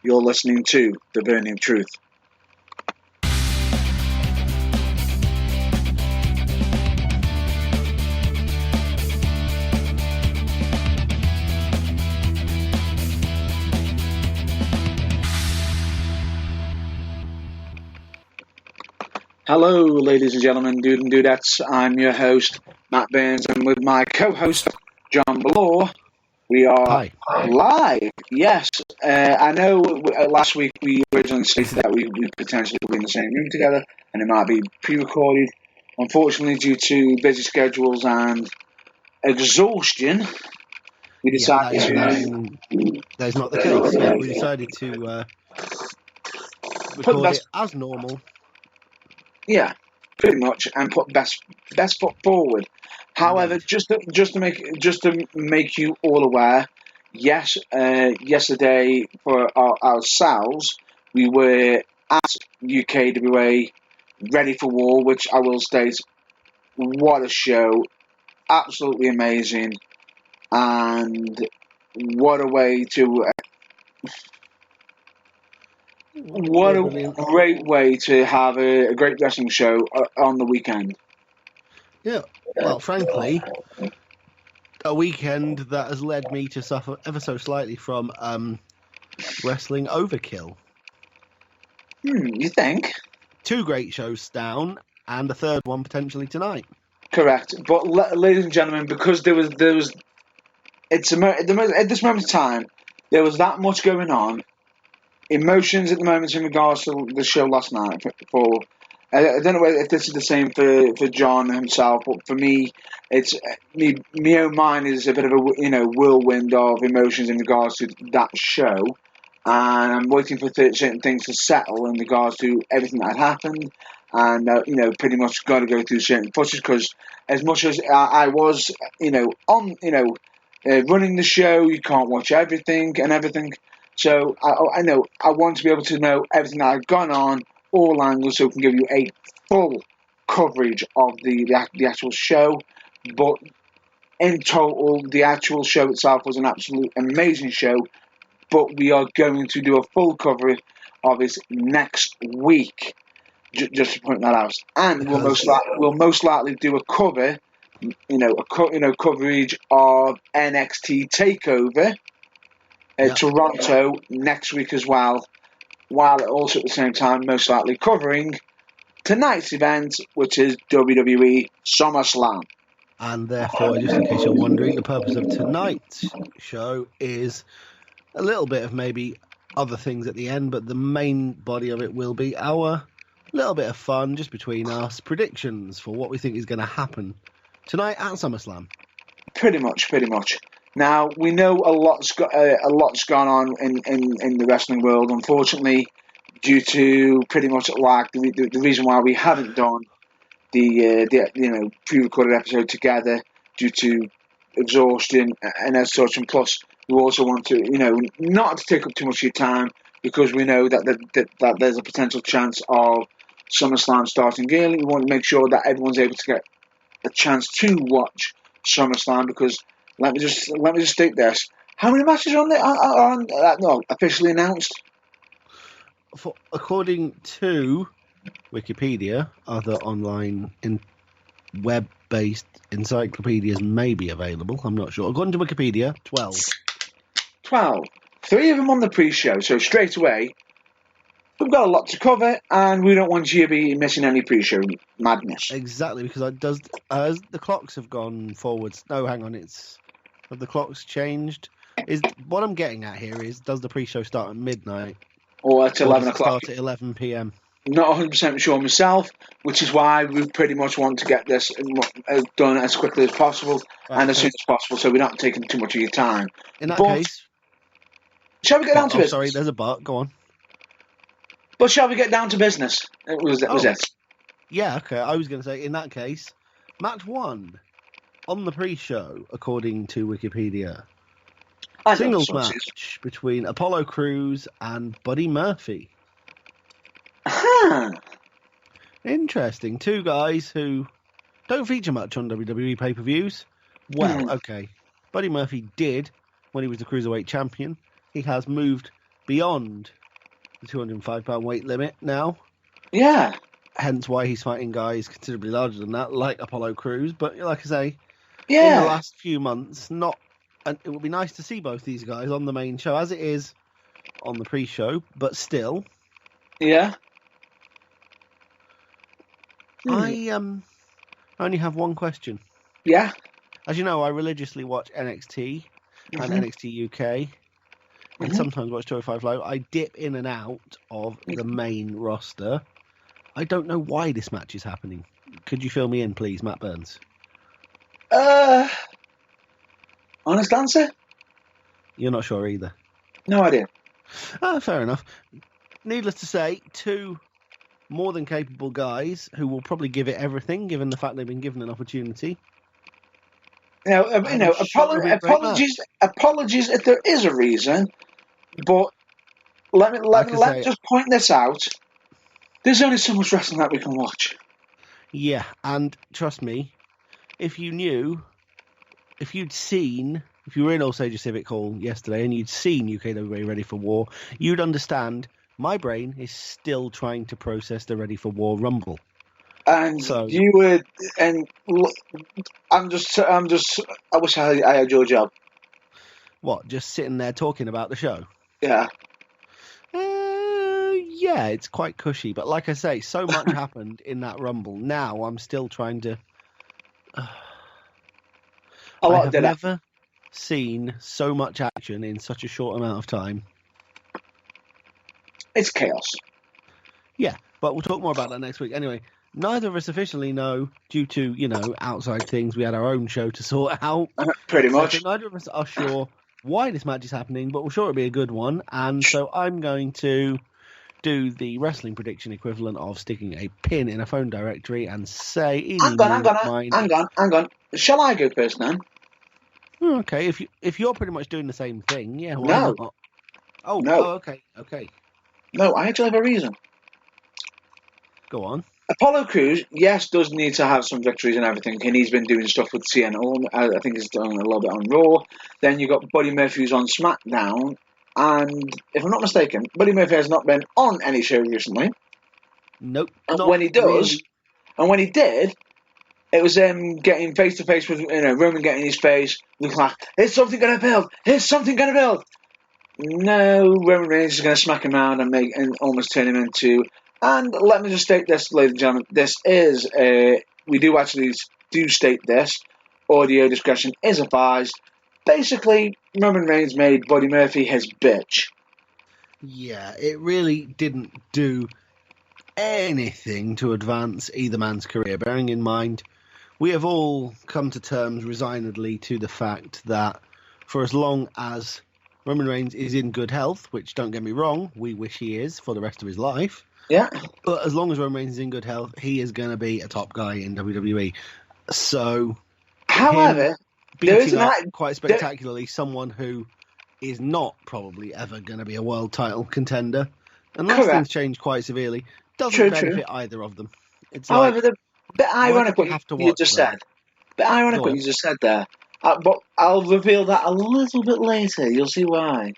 You're listening to The Burning Truth. Hello, ladies and gentlemen, dude and dudettes. I'm your host, Matt Burns, and with my co-host, John Ballore, we are live. Yes, I know last week we originally stated that we potentially be in the same room together, and it might be pre-recorded. Unfortunately, due to busy schedules and exhaustion, we decided that is not the case. Yeah, we decided to record it as normal. Yeah, pretty much, and put best foot forward. However, just to make you all aware, yes, yesterday for ourselves, we were at UKWA Ready for War, which I will state, what a show, absolutely amazing, and what a way to. What a great way to have a great wrestling show on the weekend. Yeah, well, frankly, a weekend that has led me to suffer ever so slightly from wrestling overkill. You think? 2 great shows down, and a third one potentially tonight. Correct, but ladies and gentlemen, because there was at this moment in time, there was that much going on. Emotions at the moment in regards to the show last night. I don't know if this is the same for John himself, but for me, it's my own mind is a bit of a whirlwind of emotions in regards to that show, and I'm waiting for certain things to settle in regards to everything that had happened, and pretty much got to go through certain footage because as much as I was on running the show, you can't watch everything and everything. So I know I want to be able to know everything that had gone on, all angles, so we can give you a full coverage of the actual show. But in total, the actual show itself was an absolute amazing show. But we are going to do a full coverage of it next week, just to point that out. And we'll most likely do a cover, coverage of NXT Takeover. Toronto next week as well, while also at the same time most likely covering tonight's event, which is WWE SummerSlam. And therefore, just in case you're wondering, the purpose of tonight's show is a little bit of maybe other things at the end, but the main body of it will be our little bit of fun just between us, predictions for what we think is going to happen tonight at SummerSlam. Pretty much. Now, we know a lot's gone on in the wrestling world, unfortunately, due to pretty much like the reason why we haven't done the pre-recorded episode together due to exhaustion and as such, and plus we also want to not to take up too much of your time because we know that there's a potential chance of SummerSlam starting early. We want to make sure that everyone's able to get a chance to watch SummerSlam because. Let me just state this. How many matches are officially announced? According to Wikipedia, other online web-based encyclopedias may be available. I'm not sure. According to Wikipedia, 12. 12. 3 of them on the pre-show. So straight away, we've got a lot to cover, and we don't want you to be missing any pre-show madness. Exactly, because as the clocks have gone forwards. No, hang on, have the clocks changed? Is what I'm getting at here is, does the pre-show start at midnight? Or at 11 o'clock? Start at 11 p.m. Not 100% sure myself, which is why we pretty much want to get this done as quickly as possible and as soon as possible, so we're not taking too much of your time. In that case... Shall we get down to business? Sorry, there's a but. Go on. But shall we get down to business? Was it? Yeah, okay. I was going to say, in that case, match 1 on the pre-show, according to Wikipedia. Singles match between Apollo Crews and Buddy Murphy. Interesting. 2 guys who don't feature much on WWE pay-per-views. Well, okay. Buddy Murphy did when he was the Cruiserweight champion. He has moved beyond the 205-pound weight limit now. Yeah. Hence why he's fighting guys considerably larger than that, like Apollo Crews. But like I say, in the Yeah. last few months, and it would be nice to see both these guys on the main show, as it is on the pre-show, but still. Yeah. I only have one question. Yeah. As you know, I religiously watch NXT and NXT UK, and sometimes watch 205 Live. I dip in and out of the main roster. I don't know why this match is happening. Could you fill me in, please, Matt Burns? Honest answer? You're not sure either. No idea. Fair enough. Needless to say, two more than capable guys who will probably give it everything, given the fact they've been given an opportunity. Apologies if there is a reason, but let me just point this out. There's only so much wrestling that we can watch. Yeah, and trust me, if you were in Osage Civic Hall yesterday and you'd seen UKWA Ready for War, you'd understand my brain is still trying to process the Ready for War Rumble. And so, you would, and I wish I had your job. What, just sitting there talking about the show? Yeah. Yeah, it's quite cushy, but like I say, so much happened in that Rumble. Now I'm still trying to. I have never seen so much action in such a short amount of time. It's chaos. Yeah, but we'll talk more about that next week. Anyway, neither of us officially know, due to outside things. We had our own show to sort out. Pretty much. So neither of us are sure why this match is happening, but we're sure it'll be a good one. And so I'm going to do the wrestling prediction equivalent of sticking a pin in a phone directory and say, hang on. Shall I go first then? Okay, if you're pretty much doing the same thing, yeah. Why No. not? Oh, no. Okay. No, I actually have a reason. Go on. Apollo Crews, yes, does need to have some victories and everything, and he's been doing stuff with TNA. I think he's done a little bit on Raw. Then you've got Buddy Murphy who's on SmackDown, and if I'm not mistaken, Buddy Murphy has not been on any show recently. Nope. And when he does, really. And when he did, it was him getting face to face with Roman, getting his face, looking like, "Here's something going to build. Here's something going to build." No, Roman Reigns is going to smack him around and almost turn him into. And let me just state this, ladies and gentlemen. This is we do state this. Audio discretion is advised. Basically, Roman Reigns made Buddy Murphy his bitch. Yeah, it really didn't do anything to advance either man's career. Bearing in mind, we have all come to terms resignedly to the fact that for as long as Roman Reigns is in good health, which, don't get me wrong, we wish he is for the rest of his life. Yeah. But as long as Roman Reigns is in good health, he is going to be a top guy in WWE. So, however, beating up quite spectacularly someone who is not probably ever going to be a world title contender, unless things change quite severely, doesn't benefit either of them. It's however, the bit ironic what you just said. Bit ironic what you just said there. But I'll reveal that a little bit later. You'll see why.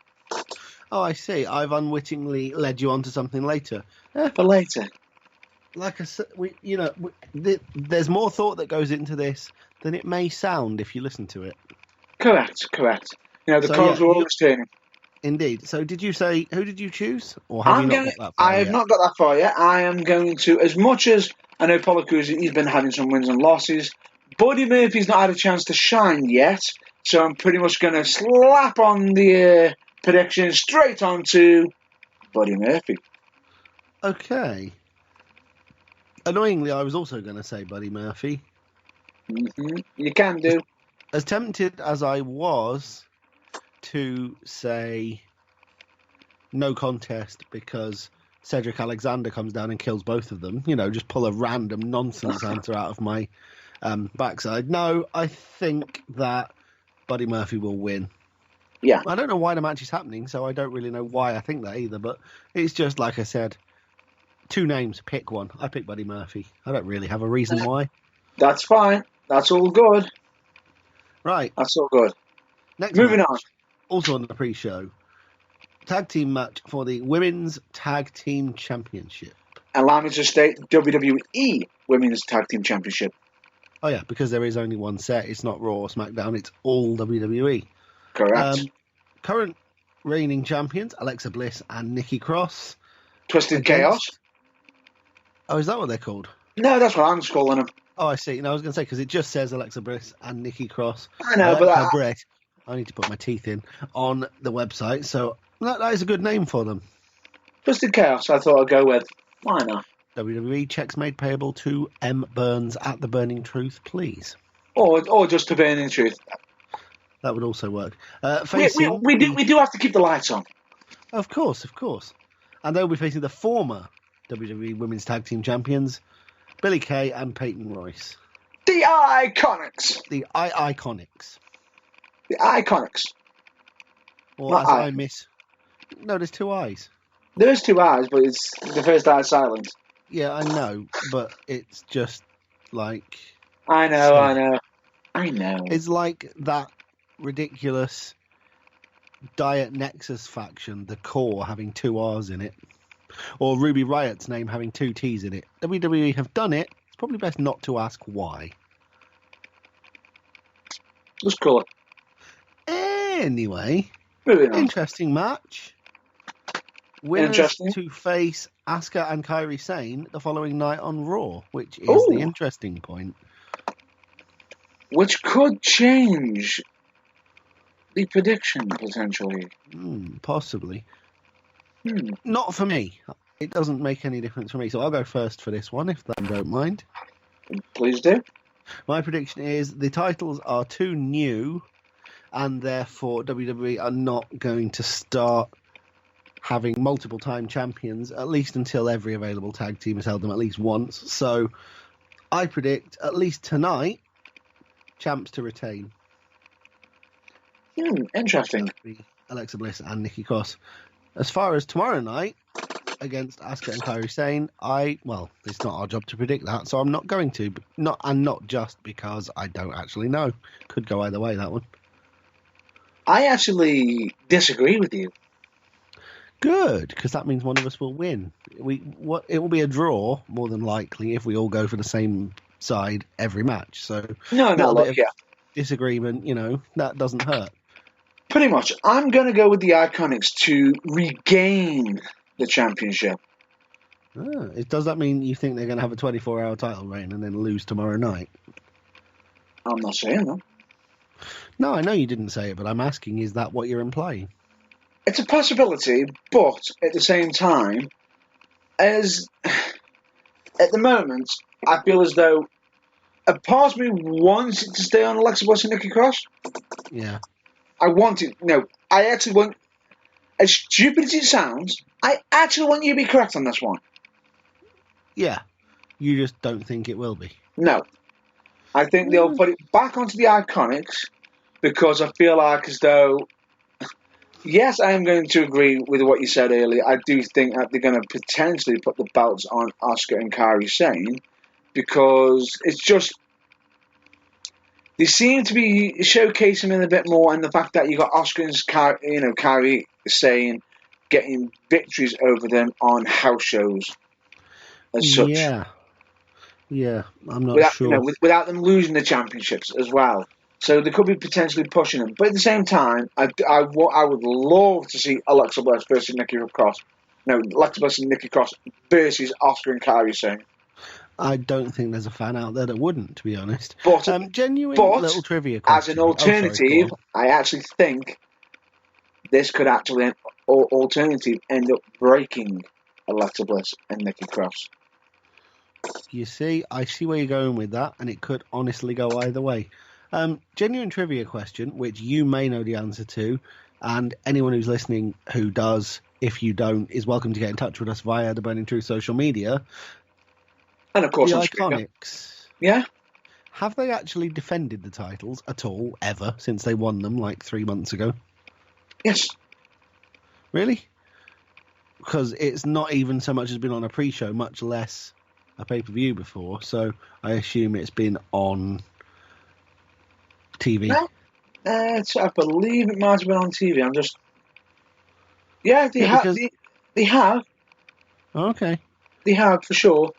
Oh, I see. I've unwittingly led you on to something later. For later. Like I said, there's more thought that goes into this than it may sound if you listen to it. Correct. The cogs are always turning. Indeed. So did you say, who did you choose? Or have you not got that far I have not got that far yet. I am going to, as much as I know Apollo Crews, he's been having some wins and losses, Buddy Murphy's not had a chance to shine yet, so I'm pretty much going to slap on the prediction straight onto Buddy Murphy. Okay. Annoyingly, I was also going to say Buddy Murphy. Mm-hmm. You can do. As tempted as I was to say no contest because Cedric Alexander comes down and kills both of them, just pull a random nonsense answer out of my backside. No, I think that Buddy Murphy will win. Yeah. I don't know why the match is happening, so I don't really know why I think that either, but it's just, like I said, two names, pick one. I pick Buddy Murphy. I don't really have a reason why. That's fine. That's all good. Right. That's all good. Next Moving match, on. Also on the pre-show, tag team match for the Women's Tag Team Championship. Allow me to state WWE Women's Tag Team Championship. Oh, yeah, because there is only one set. It's not Raw or SmackDown. It's all WWE. Correct. Current reigning champions, Alexa Bliss and Nikki Cross. Twisted Chaos. Oh, is that what they're called? No, that's what I'm calling them. Oh, I see. No, I was going to say, because it just says Alexa Bliss and Nikki Cross. I know, but Bliss, I need to put my teeth in, on the website. So that is a good name for them. Twisted Chaos, I thought I'd go with. Why not? WWE checks made payable to M. Burns at The Burning Truth, please. Or just to Burning Truth. That would also work. We do have to keep the lights on. Of course. And they'll be facing the former WWE Women's Tag Team Champions, Billie Kay and Peyton Royce. The Iconics. The Iconics. The Iconics. Or as I miss... No, there's two I's. There's two I's, but it's the first I silent. Yeah, I know, but it's just like... I know. It's like that ridiculous Diet Nexus faction, the Core, having two R's in it. Or Ruby Riot's name having two T's in it. WWE have done it. It's probably best not to ask why. Just call it. Anyway, interesting match. Winners to face Asuka and Kairi Sane the following night on Raw, which is the interesting point. Which could change the prediction, potentially. Possibly. Not for me. It doesn't make any difference for me, so I'll go first for this one, if they don't mind. Please do. My prediction is the titles are too new, and therefore WWE are not going to start having multiple-time champions, at least until every available tag team has held them at least once. So I predict, at least tonight, champs to retain. Interesting. Alexa Bliss and Nikki Cross. As far as tomorrow night, against Asuka and Kairi Sane, it's not our job to predict that, so I'm not going to. Not just because I don't actually know. Could go either way, that one. I actually disagree with you. Good, because that means one of us will win. It will be a draw, more than likely, if we all go for the same side every match. So disagreement, that doesn't hurt. Pretty much. I'm going to go with the Iconics to regain the championship. Does that mean you think they're going to have a 24-hour title reign and then lose tomorrow night? I'm not saying that. No, I know you didn't say it, but I'm asking, is that what you're implying? It's a possibility, but at the same time, at the moment, I feel as though a part of me wants it to stay on Alexa Bliss and Nikki Cross. Yeah. I want it. No, I actually want, as stupid as it sounds, I actually want you to be correct on this one. Yeah. You just don't think it will be. No. I think they'll put it back onto the Iconics because I feel like as though, yes, I am going to agree with what you said earlier. I do think that they're going to potentially put the belts on Asuka and Kairi Sane because it's just, they seem to be showcasing them a bit more, and the fact that you got Asuka and Kairi Sane getting victories over them on house shows as such. Yeah, I'm not sure. Without them losing the championships as well. So they could be potentially pushing them. But at the same time, I would love to see Alexa Bliss versus Nikki Cross. No, Alexa Bliss and Nikki Cross versus Asuka and Kairi Sane. I don't think there's a fan out there that wouldn't, to be honest. But little trivia question. As an alternative, I actually think this could actually end up breaking Alexa Bliss and Nikki Cross. You see, I see where you're going with that, and it could honestly go either way. Genuine trivia question, which you may know the answer to, and anyone who's listening who does, if you don't, is welcome to get in touch with us via the Burning Truth social media. And of course, the Iconics. Yeah? Have they actually defended the titles at all, ever, since they won them like 3 months ago? Yes. Really? Because it's not even so much as been on a pre-show, much less a pay-per-view before, so I assume it's been on TV. I believe it might have been on TV. I'm just... Yeah, they Yeah, have. because- They have. Okay. They have for sure.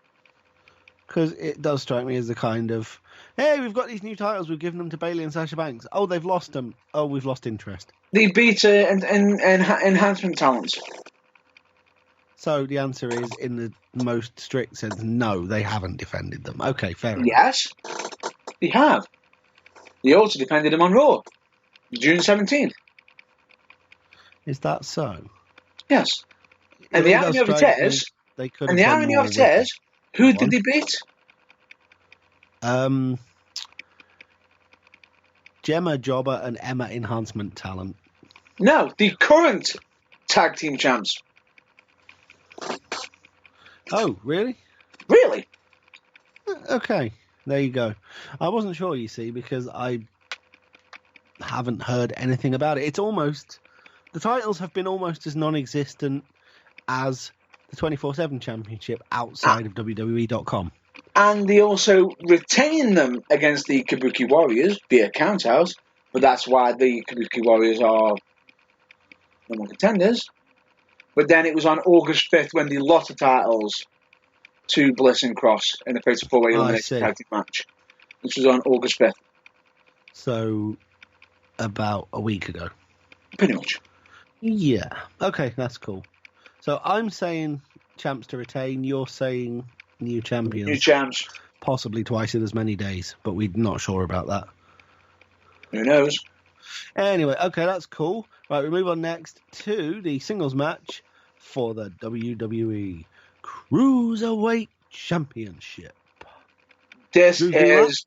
Because it does strike me as the kind of, hey, we've got these new titles, we've given them to Bayley and Sasha Banks. Oh, they've lost them. Oh, we've lost interest. They beat enhancement talents. So the answer is, in the most strict sense, no, they haven't defended them. Okay, fair enough. Yes, they have. They also defended them on Raw, June 17th. Is that so? Yes. And It the does irony of it strike me is, they could and have the done irony more of it with is, who Go did on. they beat? Gemma Jobber and Emma Enhancement Talent. No, the current tag team champs. Oh, really? Really? Okay, there you go. I wasn't sure, you see, because I haven't heard anything about it. It's almost, the titles have been almost as non-existent as the 24/7 Championship outside of WWE.com. And they also retain them against the Kabuki Warriors via countouts, but that's why the Kabuki Warriors are number one contenders. But then it was on August 5th when they lost the titles to Bliss and Cross in a fatal four-way elimination tag team match. This was on August 5th. So, about a week ago. Pretty much. Yeah. Okay, that's cool. So I'm saying champs to retain. You're saying new champions. New champs. Possibly twice in as many days, but we're not sure about that. Who knows? Anyway, okay, that's cool. Right, we move on next to the singles match for the WWE Cruiserweight Championship. This is...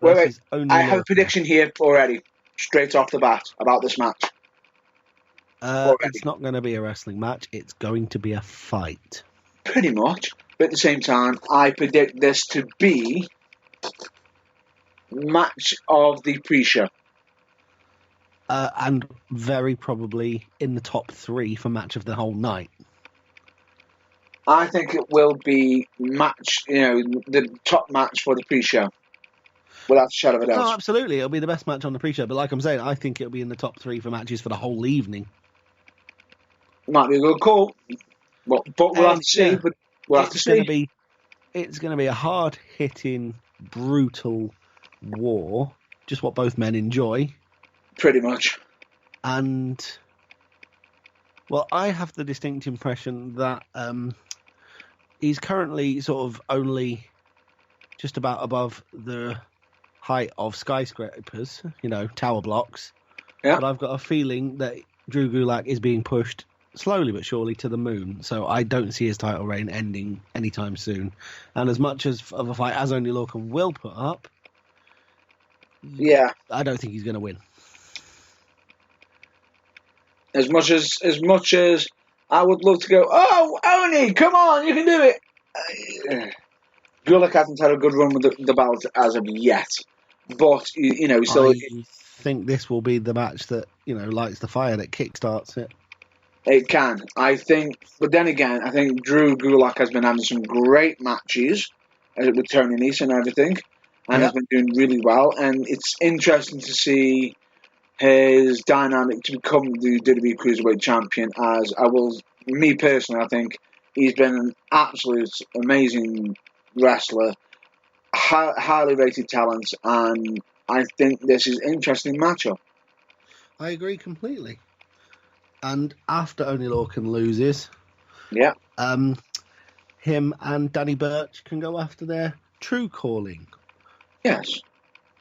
Wait. I have a prediction here already, straight off the bat, about this match. It's not going to be a wrestling match. It's going to be a fight. Pretty much. But at the same time, I predict this to be match of the pre-show. And very probably in the top 3 for match of the whole night. I think it will be match, the top match for the pre-show. Without a shadow of a doubt. No, absolutely. It'll be the best match on the pre-show. But like I'm saying, I think it'll be in the top 3 for matches for the whole evening. Might be a good call. But we'll have to see. Yeah. But we'll have to see. It's going to be a hard-hitting, brutal war. Just what both men enjoy. Pretty much. And, well, I have the distinct impression that he's currently sort of only just about above the height of skyscrapers, tower blocks. Yeah. But I've got a feeling that Drew Gulak is being pushed slowly but surely to the moon. So I don't see his title reign ending anytime soon. And as much of a fight as Oney Lorcan will put up, yeah, I don't think he's going to win. As much as I would love to go, oh, Oney, come on, you can do it. Gulak hasn't had a good run with the belt as of yet. But, still... I think this will be the match that, lights the fire, that kickstarts it. It can. I think... But then again, I think Drew Gulak has been having some great matches with Tony Nese and everything. And has been doing really well. And it's interesting to see his dynamic to become the WWE Cruiserweight Champion, as me personally, I think he's been an absolute amazing wrestler, highly rated talent, and I think this is an interesting matchup. I agree completely. And after Oney Lorcan loses, him and Danny Burch can go after their true calling. Yes.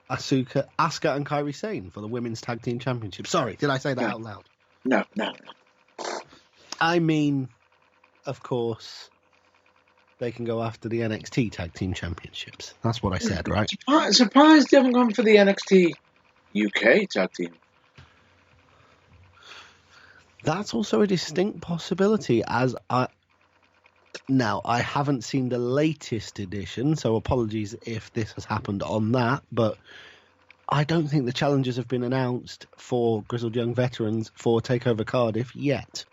Asuka and Kairi Sane for the Women's Tag Team Championship. Sorry, did I say that out loud? No. I mean, of course, they can go after the NXT Tag Team Championships. That's what I said, right? Surprised they haven't gone for the NXT UK Tag Team. That's also a distinct possibility, Now, I haven't seen the latest edition, so apologies if this has happened on that, but I don't think the challenges have been announced for Grizzled Young Veterans for TakeOver Cardiff yet.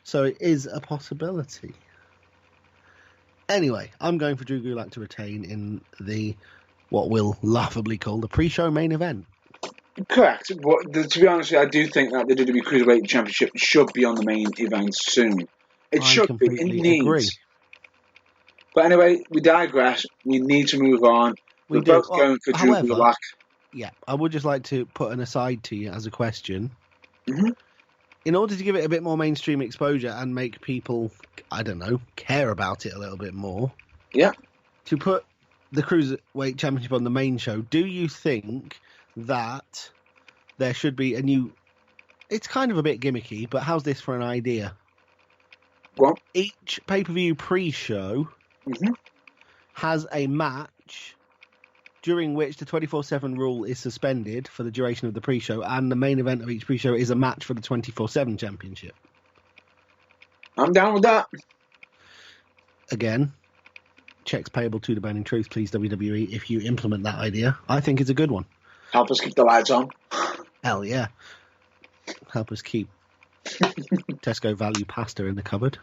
So it is a possibility. Anyway, I'm going for Drew Gulak to retain in what we'll laughably call the pre-show main event. Correct. But to be honest with you, I do think that the WWE Cruiserweight Championship should be on the main event soon. It I should be. It completely agree. needs. But anyway, we digress. We need to move on. We We're do. both going for Drew However, Gulak. Yeah, I would just like to put an aside to you as a question. Mm-hmm. In order to give it a bit more mainstream exposure and make people, I don't know, care about it a little bit more. Yeah. To put the Cruiserweight Championship on the main show, do you think that there should be a new... It's kind of a bit gimmicky, but how's this for an idea? What? Each pay-per-view pre-show has a match during which the 24/7 rule is suspended for the duration of the pre-show, and the main event of each pre-show is a match for the 24/7 championship. I'm down with that. Again, checks payable to the Burning Truth, please, WWE, if you implement that idea. I think it's a good one. Help us keep the lights on. Hell yeah. Help us keep Tesco value pasta in the cupboard.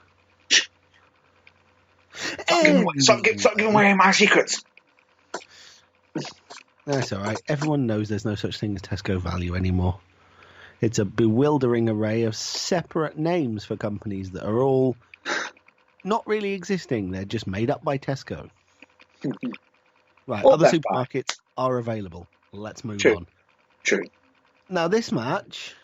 Stop giving away my secrets. That's all right. Everyone knows there's no such thing as Tesco value anymore. It's a bewildering array of separate names for companies that are all not really existing. They're just made up by Tesco. Right, Or other Best supermarkets are available. Let's move True. on. True. Now, this match,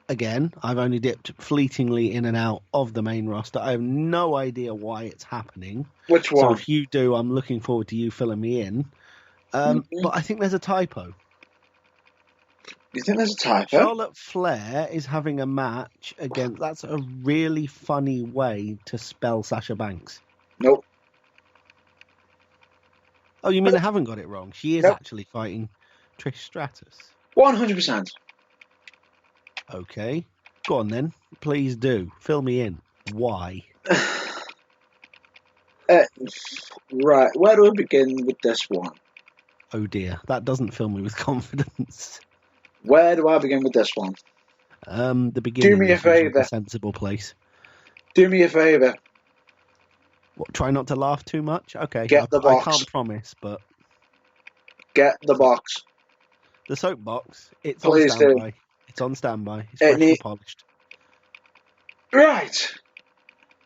again, I've only dipped fleetingly in and out of the main roster. I have no idea why it's happening. Which So one? if you do, I'm looking forward to you filling me in. But I think there's a typo. You think there's a typo? Charlotte Flair is having a match against... That's a really funny way to spell Sasha Banks. Nope. Oh, you mean I haven't got it wrong? She is Nope. actually fighting Trish Stratus. 100%. Okay. Go on then. Please do. Fill me in. Why? Right, where do we begin with this one? Oh dear. That doesn't fill me with confidence. Where do I begin with this one? The beginning me a is usually favour. a sensible place. Do me a favour. What, try not to laugh too much? Okay. Get the I box. can't promise, but Get the box. the soapbox, it's Please on do. standby. It's on standby. It's It freshly need- polished. Right.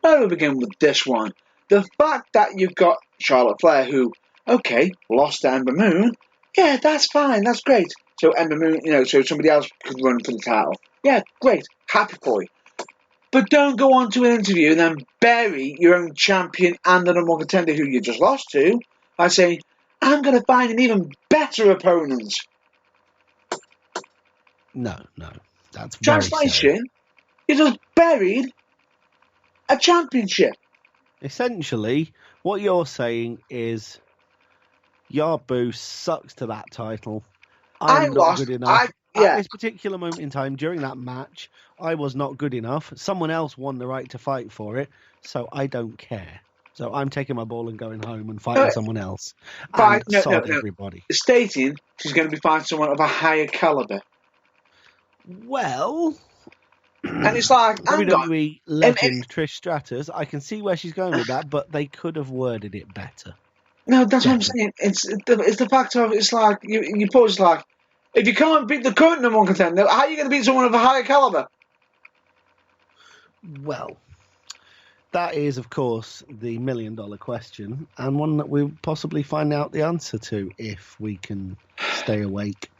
Where do we begin with this one? The fact that you've got Charlotte Flair who, okay, lost to Ember Moon. Yeah, that's fine. That's great. So Ember Moon, so somebody else could run for the title. Yeah, great. Happy for you. But don't go on to an interview and then bury your own champion and the number one contender who you just lost to by saying, I'm going to find an even better opponent. No. That's very silly. Translation, you just buried a championship. Essentially, what you're saying is Yabu sucks to that title. I I'm not lost. good enough. At Yeah, this particular moment in time, during that match, I was not good enough. Someone else won the right to fight for it, so I don't care. So I'm taking my ball and going home and fighting someone else. But And sod everybody. stating she's going to be fighting someone of a higher caliber. Well, And it's like, hang on. WWE legend Trish Stratus, I can see where she's going with that, but they could have worded it better. No, that's what I'm saying. It's the fact of, it's like, you put it like, if you can't beat the current number one contender, how are you going to beat someone of a higher caliber? Well, that is, of course, the million-dollar question, and one that we'll possibly find out the answer to if we can stay awake.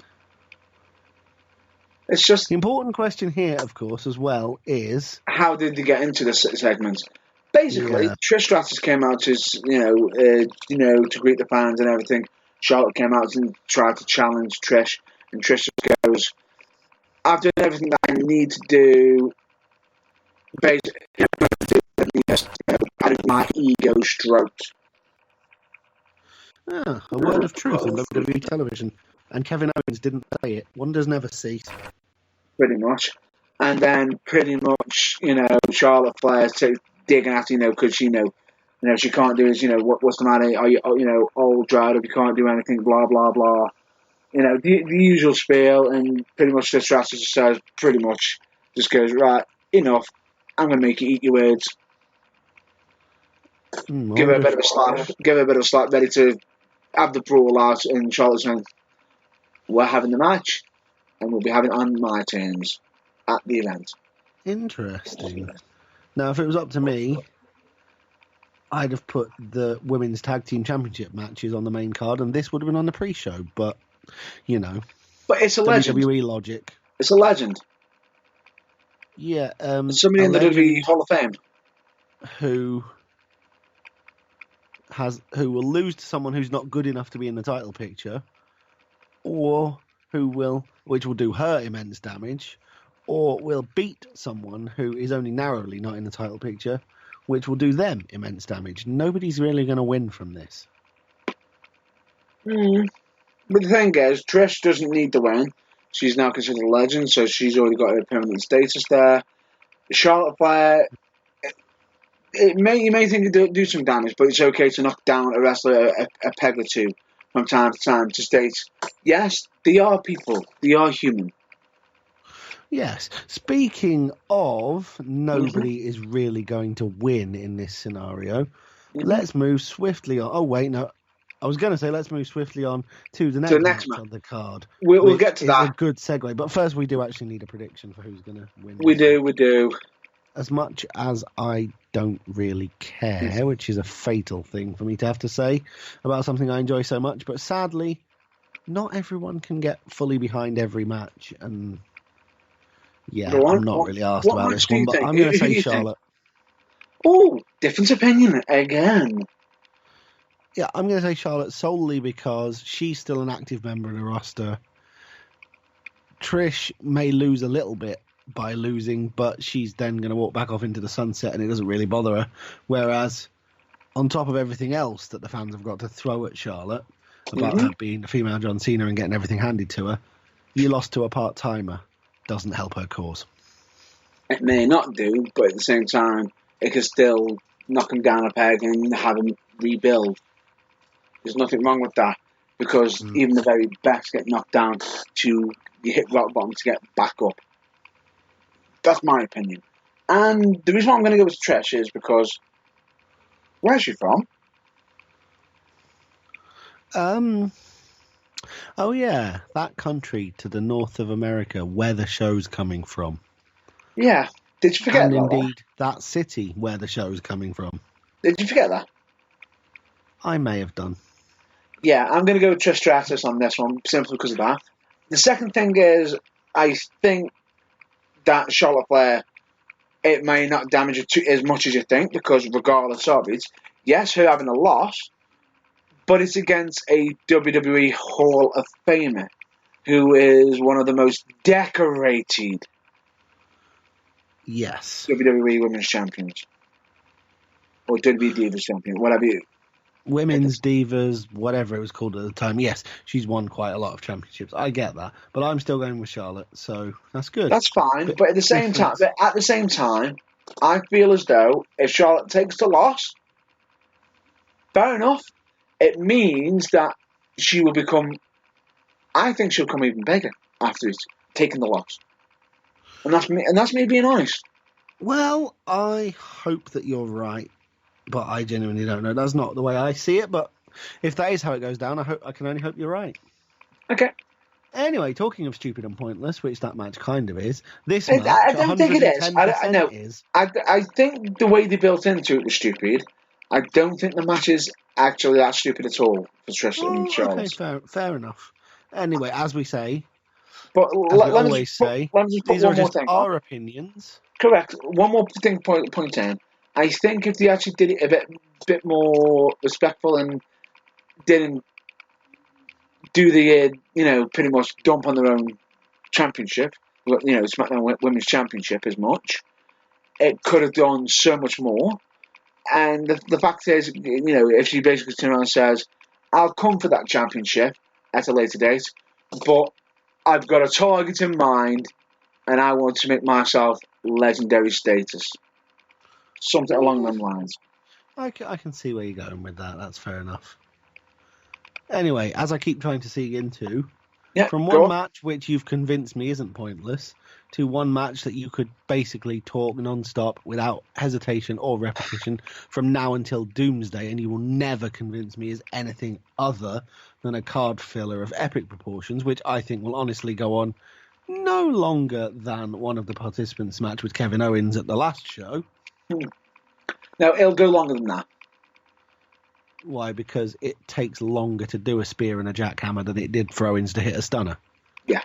It's just, The important question here, of course, as well, is... how did they get into this segment? Basically, Yeah. Trish Stratus came out to to greet the fans and everything. Charlotte came out and tried to challenge Trish, and Trish just goes, I've done everything that I need to do. Basically, I had my ego stroked. A word of truth on WWE television. And Kevin Owens didn't say it. Wonders never cease. Pretty much. And then pretty much, Charlotte Flair's digging at, because she can't do this, what's the matter? Are you, old, dried up, you can't do anything, blah, blah, blah. The usual spiel, and pretty much the strategy says, pretty much, just goes, right, enough, I'm going to make you eat your words. Give her a bit of a slap, ready to have the brawl out, and Charlotte's saying, we're having the match. and we'll be having it on my terms at the event. Interesting. Now, if it was up to me, I'd have put the Women's Tag Team Championship matches on the main card, and this would have been on the pre-show. But, you know. But it's a legend. WWE logic. It's a legend. Yeah. Somebody in the WWE Hall of Fame. Who will lose to someone who's not good enough to be in the title picture, or which will do her immense damage, or will beat someone who is only narrowly not in the title picture, which will do them immense damage. Nobody's really going to win from this. But the thing is, Trish doesn't need the win. She's now considered a legend, so she's already got her permanent status there. Charlotte Flair, you may think it do some damage, but it's okay to knock down a wrestler a peg or two from time to time to state, yes, they are people, they are human. Yes. Speaking of, nobody is really going to win in this scenario. Let's move swiftly on. Oh, wait, no. I was going to say let's move swiftly on to the next match on the card. We'll get to that. It's a good segue. But first, we do actually need a prediction for who's going to win. We do. As much as I don't really care, which is a fatal thing for me to have to say about something I enjoy so much. But sadly, not everyone can get fully behind every match. And yeah, I'm not really asked about this one, but I'm going to say Charlotte. Oh, different opinion again. Yeah, I'm going to say Charlotte solely because she's still an active member of the roster. Trish may lose a little bit by losing, but she's then going to walk back off into the sunset and it doesn't really bother her. Whereas, on top of everything else that the fans have got to throw at Charlotte, about her being the female John Cena and getting everything handed to her, you lost to a part-timer doesn't help her cause. It may not do, but at the same time, it can still knock him down a peg and have him rebuild. There's nothing wrong with that, because even the very best get knocked down to you hit rock bottom to get back up. That's my opinion. And the reason why I'm going to go with Trish is because, where's she from? Oh yeah, that country to the north of America where the show's coming from. Yeah, did you forget that? And indeed, that city where the show's coming from. Did you forget that? I may have done. Yeah, I'm going to go with Trish Stratus on this one, simply because of that. The second thing is, I think that Charlotte Flair, it may not damage it as much as you think, because regardless of it, yes, her having a loss, but it's against a WWE Hall of Famer, who is one of the most decorated WWE Women's Champions. Or WWE Divas Champion, whatever you... Women's Divas, whatever it was called at the time. Yes, she's won quite a lot of championships. I get that, but I'm still going with Charlotte, so that's good. That's fine, but at the same time, I feel as though if Charlotte takes the loss, fair enough. It means that she will become. I think she'll become even bigger after it's taken the loss, and that's me being honest. Well, I hope that you're right. But I genuinely don't know. That's not the way I see it. But if that is how it goes down, I can only hope you're right. Okay. Anyway, talking of stupid and pointless, which that match kind of is, this match, I don't think it is. I think the way they built into it was stupid. I don't think the match is actually that stupid at all for Trish and Charlotte. Okay, fair enough. Anyway, as we say, but let me just put these are just our opinions. Correct. One more thing point in. I think if they actually did it a bit more respectful and didn't do the pretty much dump on their own championship, SmackDown Women's Championship as much, it could have done so much more. And the fact is, if she basically turns around and says, "I'll come for that championship at a later date, but I've got a target in mind, and I want to make myself legendary status." Something along those lines. I can see where you're going with that. That's fair enough. Anyway, as I keep trying to see into, from one match which you've convinced me isn't pointless, to one match that you could basically talk non-stop without hesitation or repetition from now until doomsday, and you will never convince me is anything other than a card filler of epic proportions, which I think will honestly go on no longer than one of the participants' match with Kevin Owens at the last show. No, it'll go longer than that. Why? Because it takes longer to do a spear and a jackhammer than it did for Owens to hit a stunner. Yeah.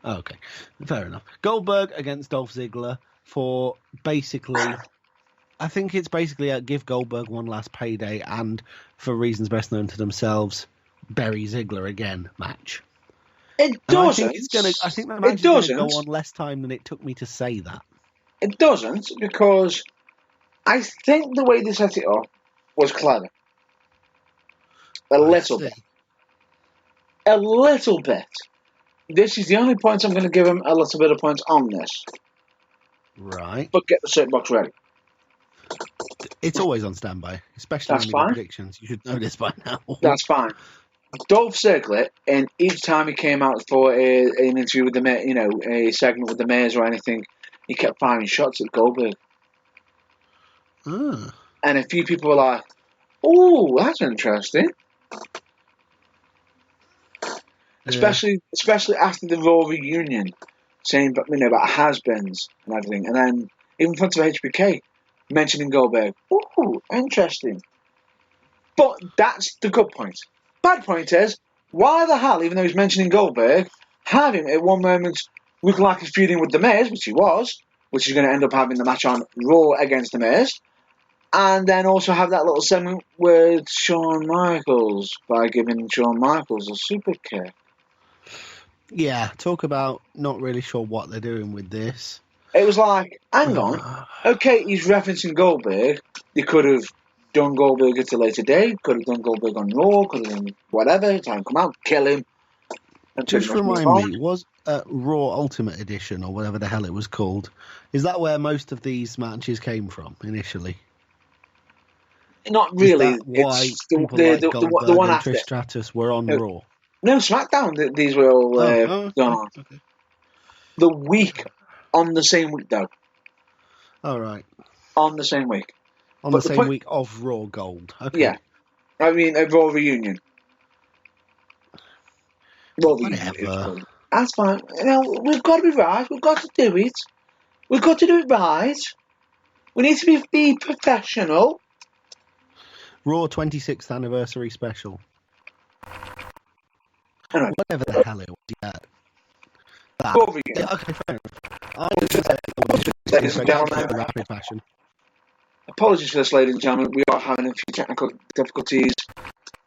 Okay, fair enough. Goldberg against Dolph Ziggler for basically, I think it's basically a give Goldberg one last payday and, for reasons best known to themselves, bury Ziggler again match. It doesn't. I think the match is going to go on less time than it took me to say that. It doesn't, because I think the way they set it up was clever. A little bit. This is the only point I'm going to give him a little bit of points on this. Right. But get the soapbox ready. It's always on standby, especially when we do predictions. You should know this by now. That's fine. Dolph Ziggler, and each time he came out for an interview with the Miz, a segment with the Miz or anything, he kept firing shots at Goldberg. And a few people were like, "Oh, that's interesting." Especially after the Raw reunion, saying about has-beens and everything, and then even in front of HBK, mentioning Goldberg. Ooh, interesting. But that's the good point. Bad point is, why the hell, even though he's mentioning Goldberg, have him at one moment looking like he's feuding with The Miz, which he was, which is going to end up having the match on Raw against The Miz, and then also have that little segment with Shawn Michaels by giving Shawn Michaels a super kick. Yeah, talk about not really sure what they're doing with this. It was like, hang on, okay, he's referencing Goldberg. They could have done Goldberg at a later date, could have done Goldberg on Raw, could have done whatever, time come out, kill him. Just remind me, was Raw Ultimate Edition, or whatever the hell it was called, is that where most of these matches came from initially? Not really. Is that why the one after Trish Stratus were on Raw? No, SmackDown. These were all done on. Okay. The week on the same week, though. All right. On the same week. On the same week of Raw Gold. Okay. Yeah, I mean a Raw reunion. Raw reunion. That's fine. We've got to be right. We've got to do it. We've got to do it right. We need to be professional. Raw 26th anniversary special. Anyway. Whatever the hell it was, yeah. Okay, fair enough. I'm going to say the rapid fashion. Apologies for this, ladies and gentlemen. We are having a few technical difficulties.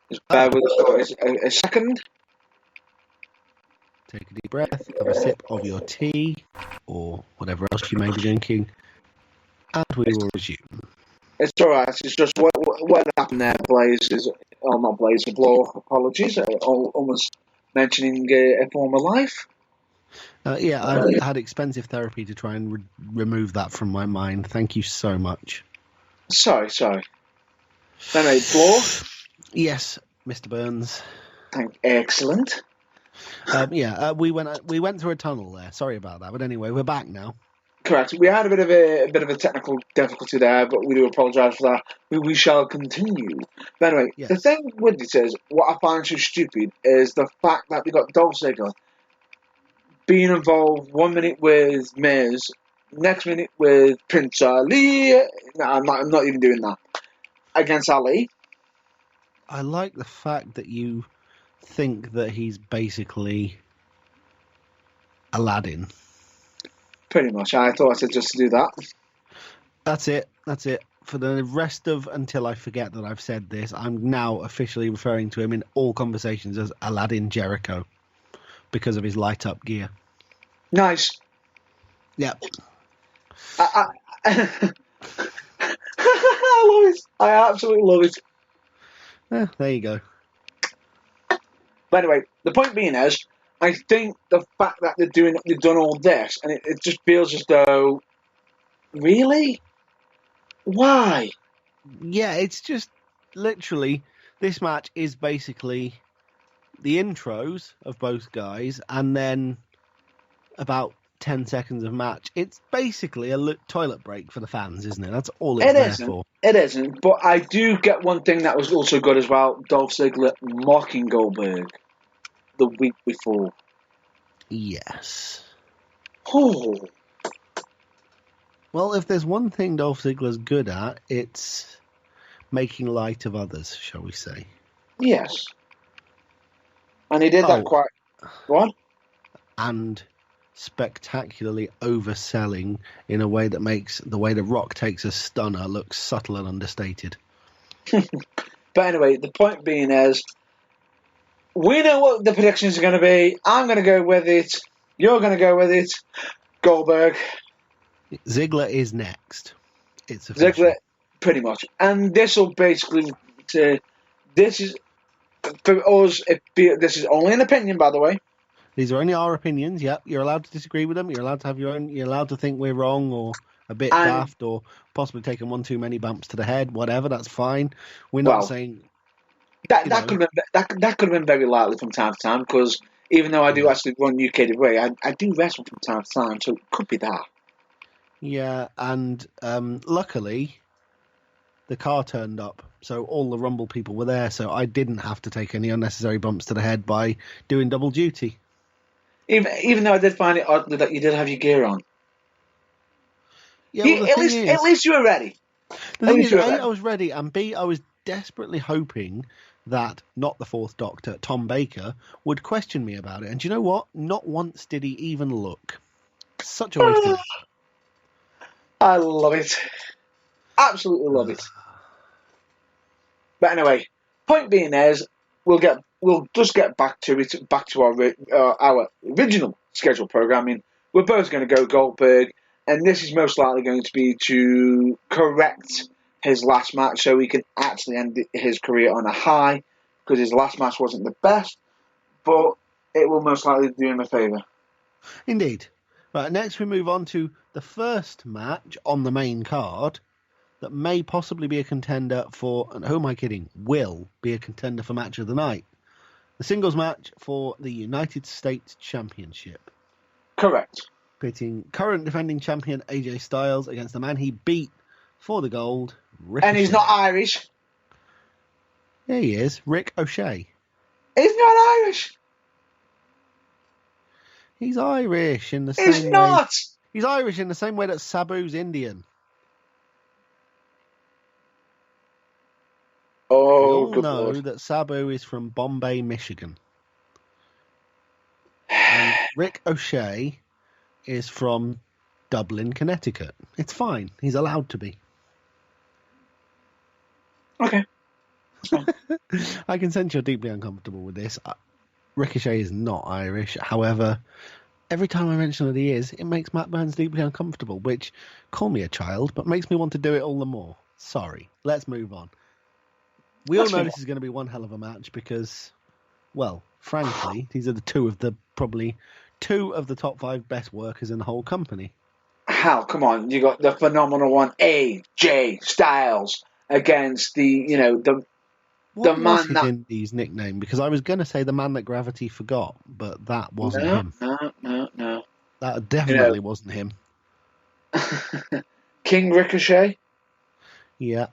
Just bear with us for a second. Take a deep breath, have a sip of your tea, or whatever else you may be drinking, and we will resume. It's alright, it's just what happened there, Blaze, is, oh not Blaze, Blore, apologies, almost mentioning a former life. Yeah, I've had expensive therapy to try and remove that from my mind. Thank you so much. Sorry. Anyway, Blore? Yes, Mr. Burns. Excellent. We went through a tunnel there. Sorry about that, but anyway, we're back now. Correct. We had a bit of a technical difficulty there, but we do apologise for that. We shall continue. But anyway, yes. The thing with it is, what I find so stupid is the fact that we got Dolph Ziggler being involved 1 minute with Miz, next minute with Prince Ali. No, I'm not even doing that. Against Ali. I like the fact that you think that he's basically Aladdin. Pretty much. I thought I'd just do that. That's it. For the rest of until I forget that I've said this, I'm now officially referring to him in all conversations as Aladdin Jericho because of his light up gear. Nice. Yeah. I love it. I absolutely love it. Yeah, there you go. But anyway, the point being is, I think the fact that they've done all this, and it just feels as though, really? Why? Yeah, it's just literally, this match is basically the intros of both guys, and then about 10 seconds of match. It's basically a toilet break for the fans, isn't it? That's all it's there for. It isn't, but I do get one thing that was also good as well. Dolph Ziggler mocking Goldberg the week before. Yes. Oh, Well, if there's one thing Dolph Ziggler's good at, it's making light of others, shall we say. yes. And he did that quite... What? And spectacularly overselling in a way that makes the way The Rock takes a stunner look subtle and understated. But anyway, the point being is, we know what the predictions are going to be. I'm going to go with it. You're going to go with it. Goldberg. Ziggler is next. It's official. Ziggler, pretty much. And this will basically say, this is, for us, this is only an opinion, by the way. These are only our opinions. Yep, you're allowed to disagree with them. You're allowed to have your own. You're allowed to think we're wrong or a bit daft or possibly taking one too many bumps to the head. Whatever, that's fine. We're not saying that could have been very likely from time to time, because even though I do actually run UKWA, I do wrestle from time to time, so it could be that. Yeah, and luckily the car turned up, so all the Rumble people were there, so I didn't have to take any unnecessary bumps to the head by doing double duty. Even though I did find it odd that you did have your gear on. Yeah, well, at least you were ready. The thing is, A, I was ready, and B, I was desperately hoping that not the Fourth Doctor, Tom Baker, would question me about it. And do you know what? Not once did he even look. Such a waste of it. I love it. Absolutely love it. But anyway, point being is, we'll just get back to it, back to our original scheduled programming. We're both going to go Goldberg, and this is most likely going to be to correct his last match so he can actually end his career on a high, because his last match wasn't the best, but it will most likely do him a favour. Indeed. Right, next we move on to the first match on the main card that may possibly be a contender for, and who am I kidding, will be a contender for match of the night. The singles match for the United States Championship. Correct. Pitting current defending champion AJ Styles against the man he beat for the gold, Ricochet. And he's not Irish. Yeah, he is. Rick O'Shea. He's not Irish. He's Irish in the same way. He's not. He's Irish in the same way that Sabu's Indian. Oh, we all know that Sabu is from Bombay, Michigan. And Rick O'Shea is from Dublin, Connecticut. It's fine. He's allowed to be. Okay. I can sense you're deeply uncomfortable with this. Ricochet is not Irish. However, every time I mention that he is, it makes Matt Burns deeply uncomfortable, which, call me a child, but makes me want to do it all the more. Sorry. Let's move on. We all know this is going to be one hell of a match because, well, frankly, these are probably two of the top 5 best workers in the whole company. Hal, come on. You got the phenomenal one, AJ Styles, against the What man was his Indies nickname? Because I was going to say the man that gravity forgot, but that wasn't him. No. That definitely wasn't him. King Ricochet. Yeah.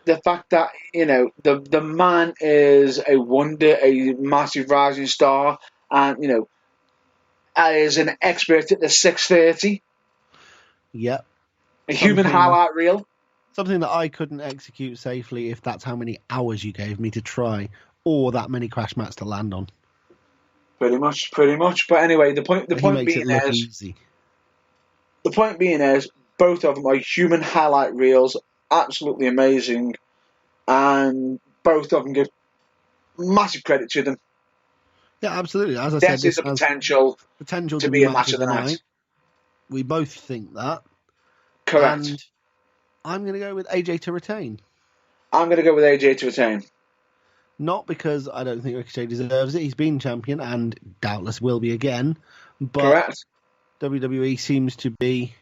The fact that, the man is a wonder, a massive rising star, and, is an expert at the 630. Yep. A human highlight reel. Something that I couldn't execute safely if that's how many hours you gave me to try, or that many crash mats to land on. Pretty much. But anyway, the point being is, both of them are human highlight reels, absolutely amazing, and both of them give massive credit to them. Yeah, absolutely. As I said, this is the potential to be a match of the night. We both think that. Correct. And I'm going to go with AJ to retain. I'm going to go with AJ to retain. Not because I don't think Ricochet deserves it. He's been champion and doubtless will be again. But correct. WWE seems to be,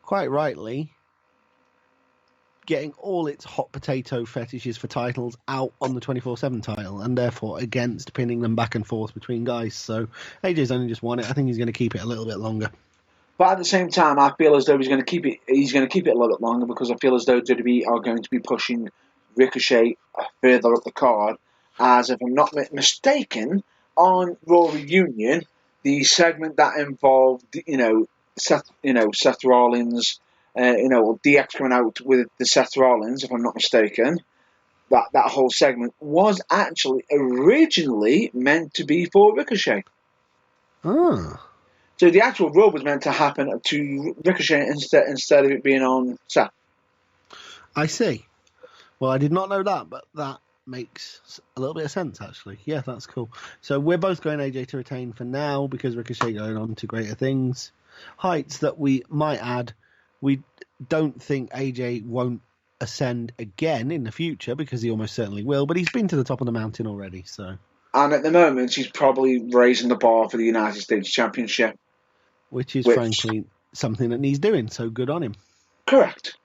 quite rightly, getting all its hot potato fetishes for titles out on the 24/7 title, and therefore against pinning them back and forth between guys. So AJ's only just won it. I think he's going to keep it a little bit longer. But at the same time, I feel as though he's going to keep it a little bit longer, because I feel as though WWE are going to be pushing Ricochet further up the card. As if I'm not mistaken, on Raw Reunion, the segment that involved, Seth Rollins, DX coming out with the Seth Rollins, if I'm not mistaken. That whole segment was actually originally meant to be for Ricochet. Ah. So the actual rub was meant to happen to Ricochet instead of it being on Seth. I see. Well, I did not know that, but that makes a little bit of sense, actually. Yeah, that's cool. So we're both going AJ to retain for now because Ricochet going on to greater things. Heights that we might add, we don't think AJ won't ascend again in the future because he almost certainly will, but he's been to the top of the mountain already, so. And at the moment, he's probably raising the bar for the United States Championship. Which is, frankly, something that needs doing, so good on him. Correct.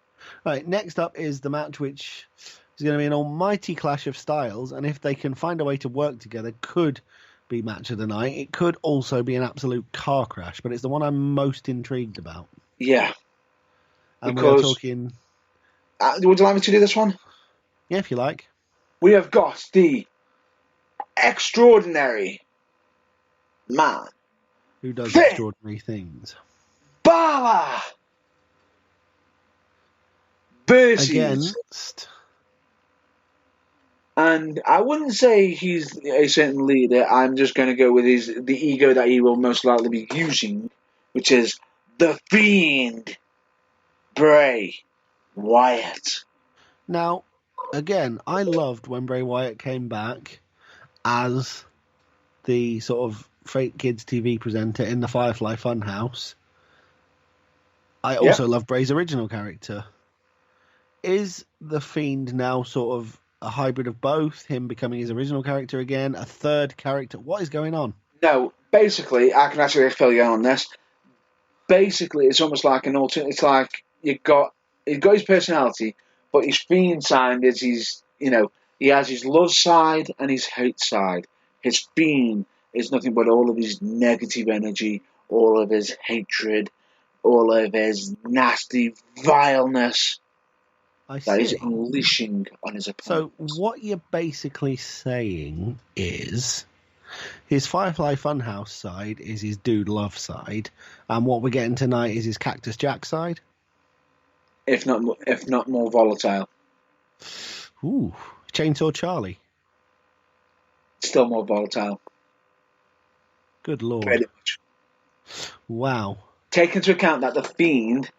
Right, next up is the match which is going to be an almighty clash of styles, and if they can find a way to work together, could be match of the night. It could also be an absolute car crash, but it's the one I'm most intrigued about. Yeah. And we're talking... would you like me to do this one? Yeah, if you like. We have got the extraordinary man. Who does extraordinary things. Balor! Versus... Against... And I wouldn't say he's a certain leader. I'm just going to go with the ego that he will most likely be using, which is the Fiend, Bray Wyatt. Now, again, I loved when Bray Wyatt came back as the sort of fake kids TV presenter in the Firefly Funhouse. I also love Bray's original character. Is the Fiend now sort of a hybrid of both, him becoming his original character again, a third character? What is going on? No, basically, I can actually fill you in on this. Basically, it's almost like an alternate. It's like he's got his personality, but his Fiend side is he has his love side and his hate side. His Fiend is nothing but all of his negative energy, all of his hatred, all of his nasty vileness. That is unleashing on his opponent. So what you're basically saying is his Firefly Funhouse side is his dude love side, and what we're getting tonight is his Cactus Jack side? If not more volatile. Ooh, Chainsaw Charlie. Still more volatile. Good lord. Pretty much. Wow. Take into account that the Fiend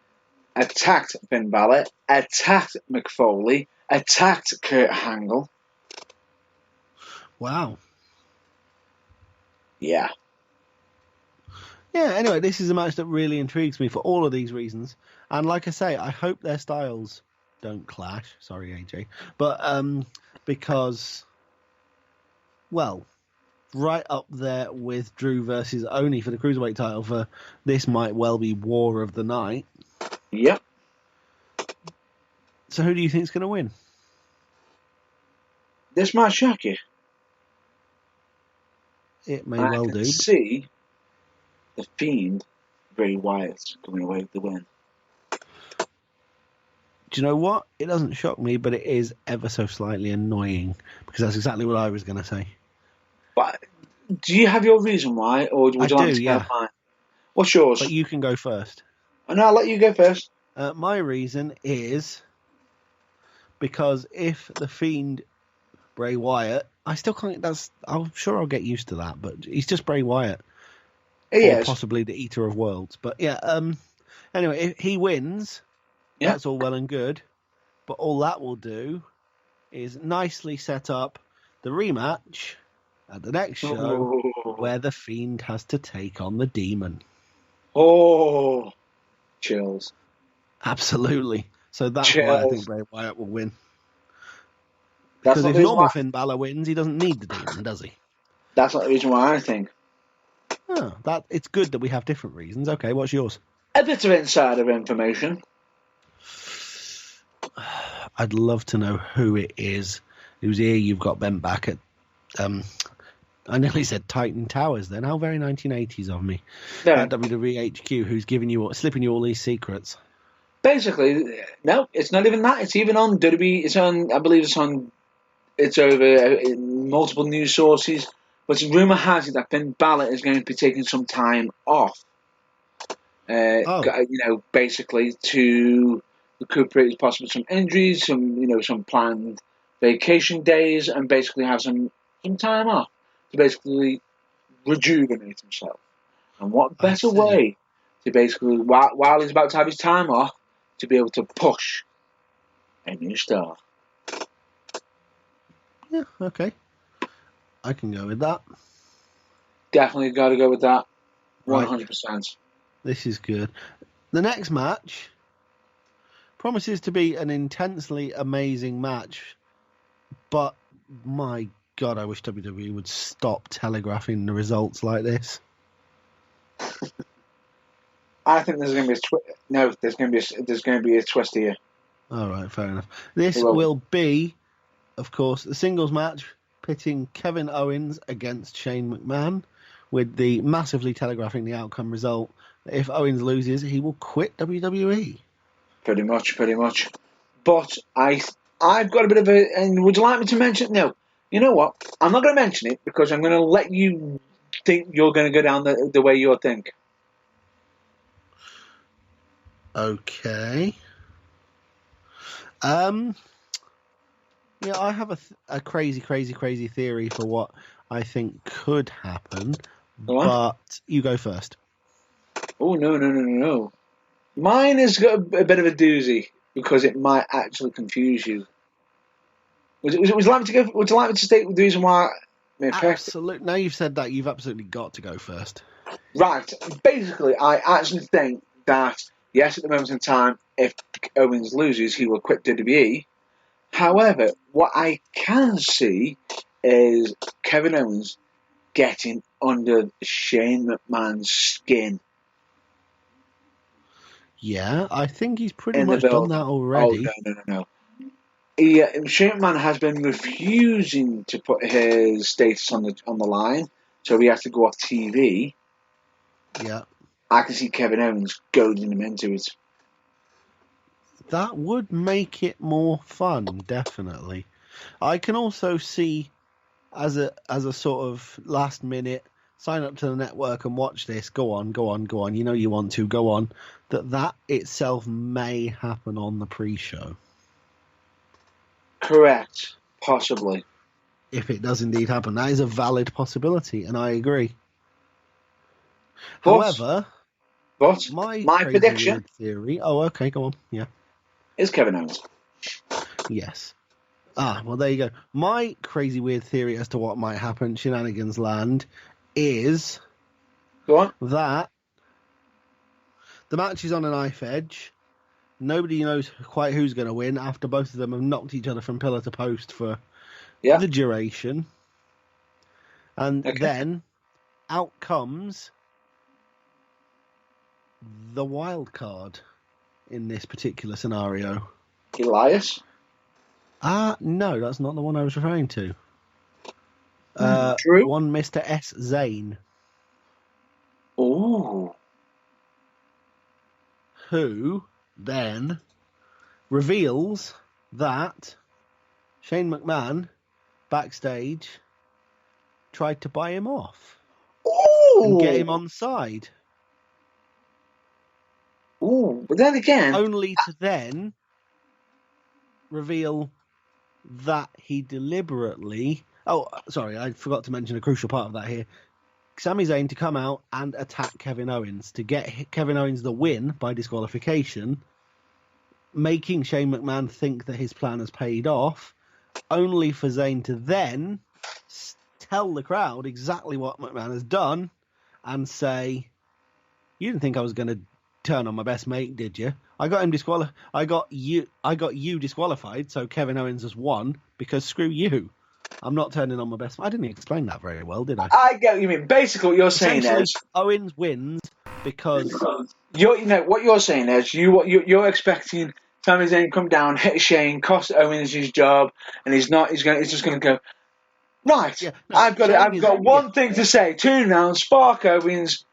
attacked Finn Balor, attacked Mick Foley, attacked Kurt Angle. Wow. Yeah. Yeah, anyway, this is a match that really intrigues me for all of these reasons. And like I say, I hope their styles don't clash. Sorry, AJ. But because, well, right up there with Drew versus Oni for the Cruiserweight title, for this might well be War of the Night. Yep. So who do you think is going to win? This might shock you. It may well do. I can see the Fiend, Bray Wyatt, coming away with the win. Do you know what? It doesn't shock me, but it is ever so slightly annoying, because that's exactly what I was going to say. But do you have your reason why, or would you like to go mine? What's yours? But you can go first. No, I'll let you go first. My reason is because if the Fiend Bray Wyatt, I still can't. I'm sure I'll get used to that, but he's just Bray Wyatt. He or is. Possibly the Eater of Worlds. But yeah. Anyway, if he wins, that's all well and good. But all that will do is nicely set up the rematch at the next show, where the Fiend has to take on the Demon. Oh, chills. Absolutely. So that's why I think Bray Wyatt will win. That's because if normal Finn Balor wins, he doesn't need the Demon, does he? That's not the reason why I think. Oh, it's good that we have different reasons. Okay, what's yours? A bit of insider information. I'd love to know who it is whose ear you've got bent back at. I nearly said Titan Towers then. How very 1980s of me. No. At WWE HQ, who's slipping you all these secrets. Basically, no, it's not even that. It's even on WWE. It's on, I believe it's over multiple news sources. But rumour has it that Finn Balor is going to be taking some time off. Basically to recuperate possibly some injuries, some planned vacation days, and basically have some time off to basically rejuvenate himself. And what better way to basically, while he's about to have his time off, to be able to push a new star. Yeah, okay. I can go with that. Definitely got to go with that. 100%. Right. This is good. The next match promises to be an intensely amazing match, but my God, I wish WWE would stop telegraphing the results like this. I think there's going to be there's going to be a twist here. All right, fair enough. This will be, of course, the singles match pitting Kevin Owens against Shane McMahon, with the massively telegraphing the outcome result. If Owens loses, he will quit WWE. Pretty much. But I've got a bit of a... And would you like me to mention... No. You know what? I'm not going to mention it because I'm going to let you think you're going to go down the way you think. Okay. Yeah, I have a crazy theory for what I think could happen. But you go first. Oh, no. Mine has got a bit of a doozy because it might actually confuse you. Would you like me to state the reason why? Absolutely. Now you've said that, you've absolutely got to go first. Right. Basically, I actually think that, yes, at the moment in time, if Owens loses, he will quit WWE. However, what I can see is Kevin Owens getting under Shane McMahon's skin. Yeah, I think he's pretty much done that already. Oh, no. Shane McMahon has been refusing to put his status on the line, so he has to go off TV. Yeah. I can see Kevin Owens goading him into it. That would make it more fun, definitely. I can also see, as a sort of last minute, sign up to the network and watch this. Go on. You know you want to. Go on. That itself may happen on the pre-show. Correct. Possibly. If it does indeed happen. That is a valid possibility, and I agree. But my prediction theory... Oh, okay, go on. Yeah. Is Kevin Owens. Yes. Well, there you go. My crazy weird theory as to what might happen, Shenanigans Land, is go on. That the match is on a knife edge. Nobody knows quite who's going to win after both of them have knocked each other from pillar to post for the duration. And then out comes the wild card in this particular scenario. Elias? No, that's not the one I was referring to. Drew? One Mr. S. Zane. Ooh. Who then reveals that Shane McMahon, backstage, tried to buy him off. Ooh. And get him on side. Ooh, but then again... Only to then reveal that he deliberately... Oh, sorry, I forgot to mention a crucial part of that here. Sami Zayn to come out and attack Kevin Owens to get Kevin Owens the win by disqualification, making Shane McMahon think that his plan has paid off, only for Zayn to then tell the crowd exactly what McMahon has done and say, "You didn't think I was going to turn on my best mate, did you? I got him disqualified. I got you disqualified, so Kevin Owens has won because screw you. I'm not turning on my best mate." I didn't explain that very well, did I? I get what you mean. Basically, what you're saying is Owens wins because what you're saying is you're expecting Sami Zayn to come down, hit Shane, cost Owens his job, and he's not. He's just going to go. Right, yeah, no, I've got one thing to say. Turn around, spark Owens,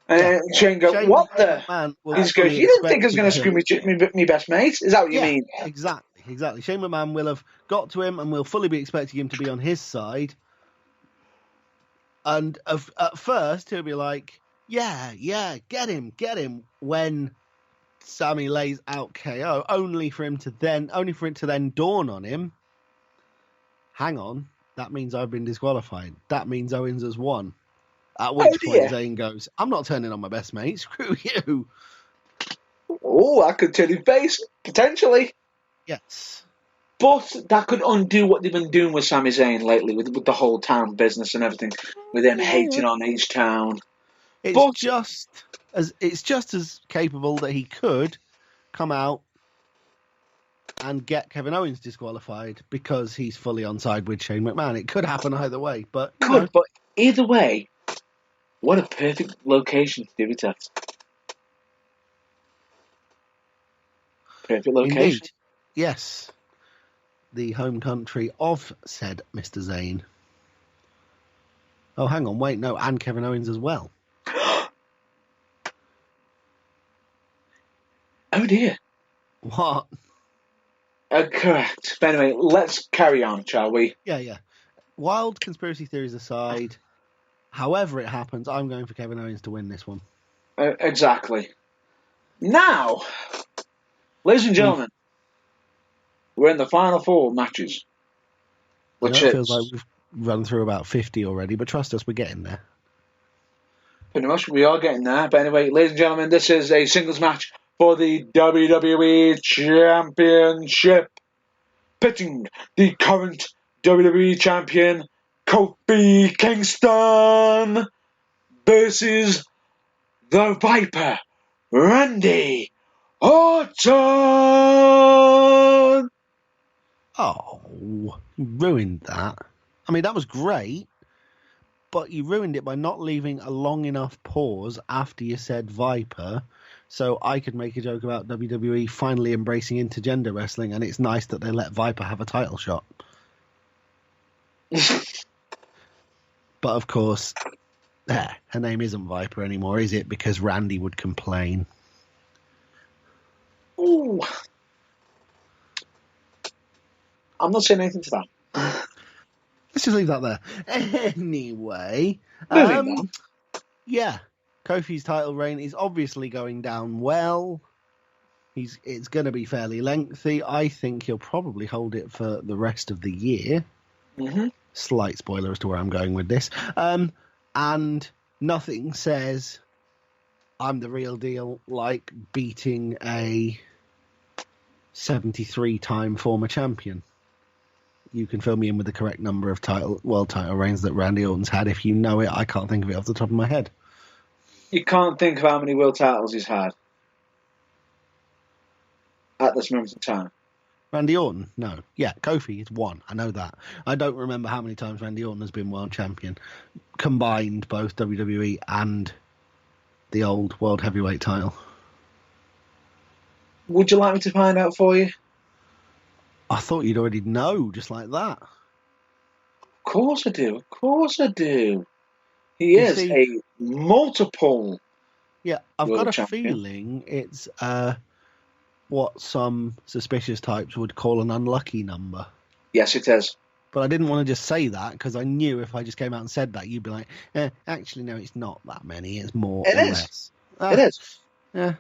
and Shane go, "What the?" He goes, "You didn't think I was going to screw me best mate? Is that what you mean?" Exactly. Shane McMahon will have got to him and will fully be expecting him to be on his side. And at first, he'll be like, yeah, get him. When Sammy lays out KO, only for it to then dawn on him, hang on, that means I've been disqualified. That means Owens has won. At which point Zayn goes, I'm not turning on my best mate, screw you. Oh, that could turn his face, potentially. Yes. But that could undo what they've been doing with Sami Zayn lately, with the whole town business and everything, with him hating on each town. It's just as capable that he could come out and get Kevin Owens disqualified because he's fully on side with Shane McMahon. It could happen either way, but but either way, what a perfect location to do it at. Perfect location. Indeed. Yes. The home country of said Mr. Zayn. Oh, hang on, wait, no, and Kevin Owens as well. Oh dear. What? Correct. But anyway, let's carry on, shall we? Yeah. Wild conspiracy theories aside, however it happens, I'm going for Kevin Owens to win this one. Exactly. Now, ladies and gentlemen, we're in the final 4 matches. It feels like we've run through about 50 already, but trust us, we're getting there. Pretty much, we are getting there. But anyway, ladies and gentlemen, this is a singles match for the WWE Championship. Pitting the current WWE Champion, Kofi Kingston, versus the Viper, Randy Orton. Oh, you ruined that. I mean, that was great, but you ruined it by not leaving a long enough pause after you said Viper, so I could make a joke about WWE finally embracing intergender wrestling, and it's nice that they let Viper have a title shot. But of course, her name isn't Viper anymore, is it? Because Randy would complain. Ooh. I'm not saying anything to that. Let's just leave that there. Anyway, yeah, Kofi's title reign is obviously going down well. It's going to be fairly lengthy. I think he'll probably hold it for the rest of the year. Mm-hmm. Slight spoiler as to where I'm going with this. And nothing says I'm the real deal like beating a 73-time former champion. You can fill me in with the correct number of world title reigns that Randy Orton's had. If you know it, I can't think of it off the top of my head. You can't think of how many world titles he's had at this moment in time. Randy Orton? No. Yeah, Kofi is 1. I know that. I don't remember how many times Randy Orton has been world champion. Combined, both WWE and the old world heavyweight title. Would you like me to find out for you? I thought you'd already know, just like that. Of course I do. He is a multiple. Yeah, I've got a champion. feeling it's what some suspicious types would call an unlucky number. Yes, it is. But I didn't want to just say that because I knew if I just came out and said that, you'd be like, actually, no, it's not that many. It's more or less. It is. Yeah.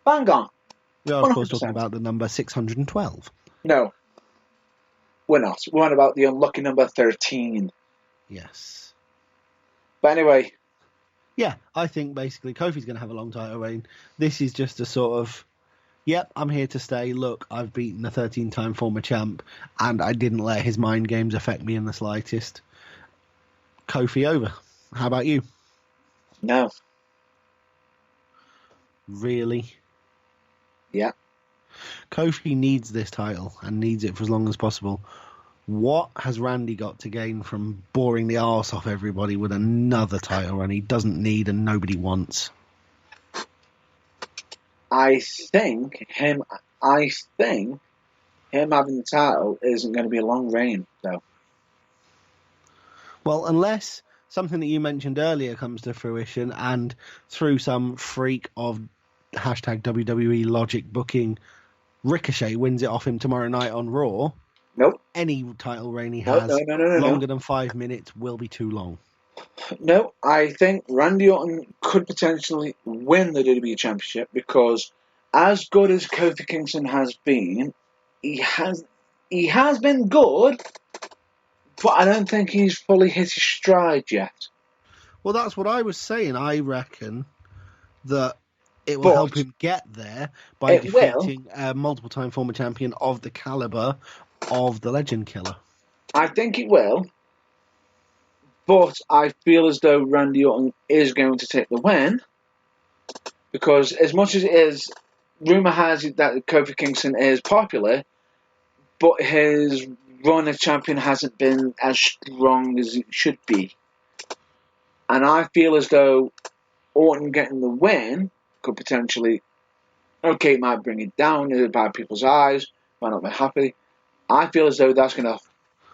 Bang on. We are, of course, talking about the number 612. No, we're not. We're on about the unlucky number 13. Yes. But anyway. Yeah, I think basically Kofi's going to have a long title reign. This is just a sort of, yep, I'm here to stay. Look, I've beaten a 13-time former champ, and I didn't let his mind games affect me in the slightest. Kofi over. How about you? No. Really? Yeah. Kofi needs this title and needs it for as long as possible. What has Randy got to gain from boring the arse off everybody with another title run he doesn't need and nobody wants? I think him having the title isn't going to be a long reign, though. Well, unless something that you mentioned earlier comes to fruition and through some freak of hashtag WWE logic booking, Ricochet wins it off him tomorrow night on Raw. Nope. Any title reign he has longer than 5 minutes will be too long. No, I think Randy Orton could potentially win the WWE Championship because, as good as Kofi Kingston has been, he has been good, but I don't think he's fully hit his stride yet. Well, that's what I was saying. I reckon that it will But help him get there by it will. defeating a multiple-time former champion of the caliber of the Legend Killer. I think it will, but I feel as though Randy Orton is going to take the win because, as much as it is, rumor has it that Kofi Kingston is popular, but his run as champion hasn't been as strong as it should be. And I feel as though Orton getting the win could potentially, okay, it might bring it down in bad people's eyes, might not be happy. I feel as though that's going to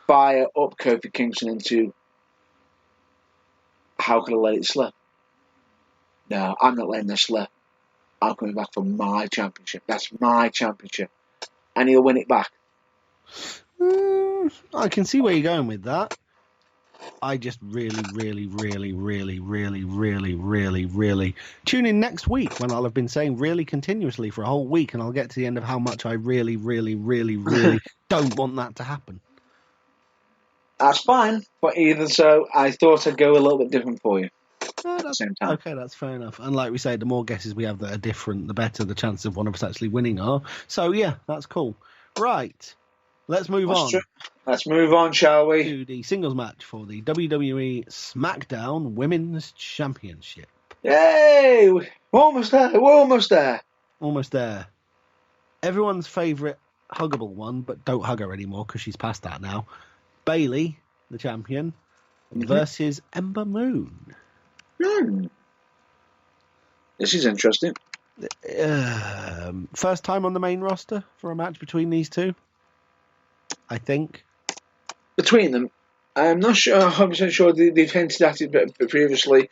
fire up Kofi Kingston into, how could I let it slip? No, I'm not letting this slip. I'm coming back for my championship. That's my championship. And he'll win it back. I can see where you're going with that. I just really tune in next week when I'll have been saying really continuously for a whole week, and I'll get to the end of how much I really don't want that to happen. That's fine, but either so, I thought I'd go a little bit different for you. At the same time. Okay, that's fair enough. And like we say, the more guesses we have that are different, the better the chances of one of us actually winning are. So yeah, that's cool. Right, let's move on. True. Let's move on, shall we? To the singles match for the WWE SmackDown Women's Championship. Yay! We're almost there. We're almost there. Almost there. Everyone's favourite huggable one, but don't hug her anymore because she's past that now. Bayley, the champion, versus Ember Moon. This is interesting. First time on the main roster for a match between these two, I think. Between them, I'm not sure, 100% sure they've hinted at it previously,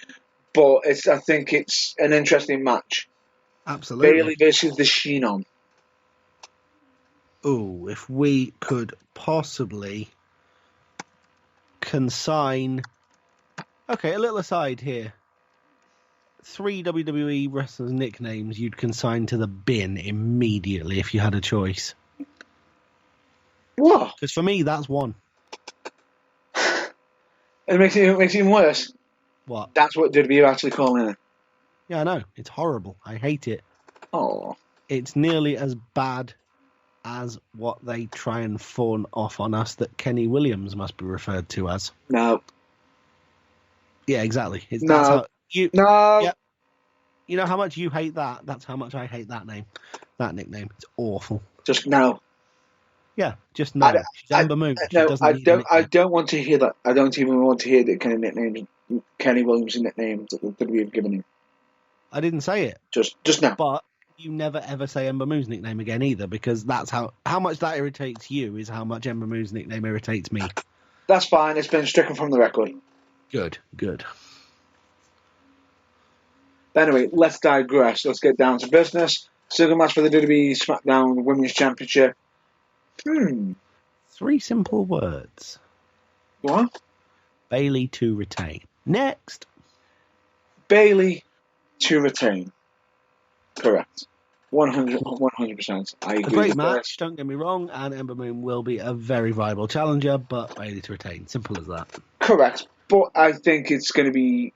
but I think it's an interesting match. Absolutely. Bayley versus the Shinon. Oh, if we could possibly consign... Okay, a little aside here. 3 WWE wrestlers' nicknames you'd consign to the bin immediately if you had a choice. What? Because for me, that's one. It makes it even worse. What? That's what WWE are actually calling it. Yeah, I know. It's horrible. I hate it. Oh. It's nearly as bad as what they try and fawn off on us that Kenny Williams must be referred to as. No. Yeah, exactly. No. Yeah. You know how much you hate that? That's how much I hate that name. That nickname. It's awful. Just no. Yeah, just no. She's Ember Moon. I don't want to hear that. I don't even want to hear that Kenny Williams' nicknames that we have given him. I didn't say it. Just now. But you never ever say Ember Moon's nickname again either, because that's how much that irritates you is how much Ember Moon's nickname irritates me. That's fine. It's been stricken from the record. Good. Anyway, let's digress. Let's get down to business. Single match for the WWE SmackDown Women's Championship. 3 simple words. What? Bayley to retain. Next. Bayley to retain. Correct. 100%. I agree. A great with match, don't get me wrong, and Ember Moon will be a very viable challenger, but Bayley to retain. Simple as that. Correct. But I think this is going to be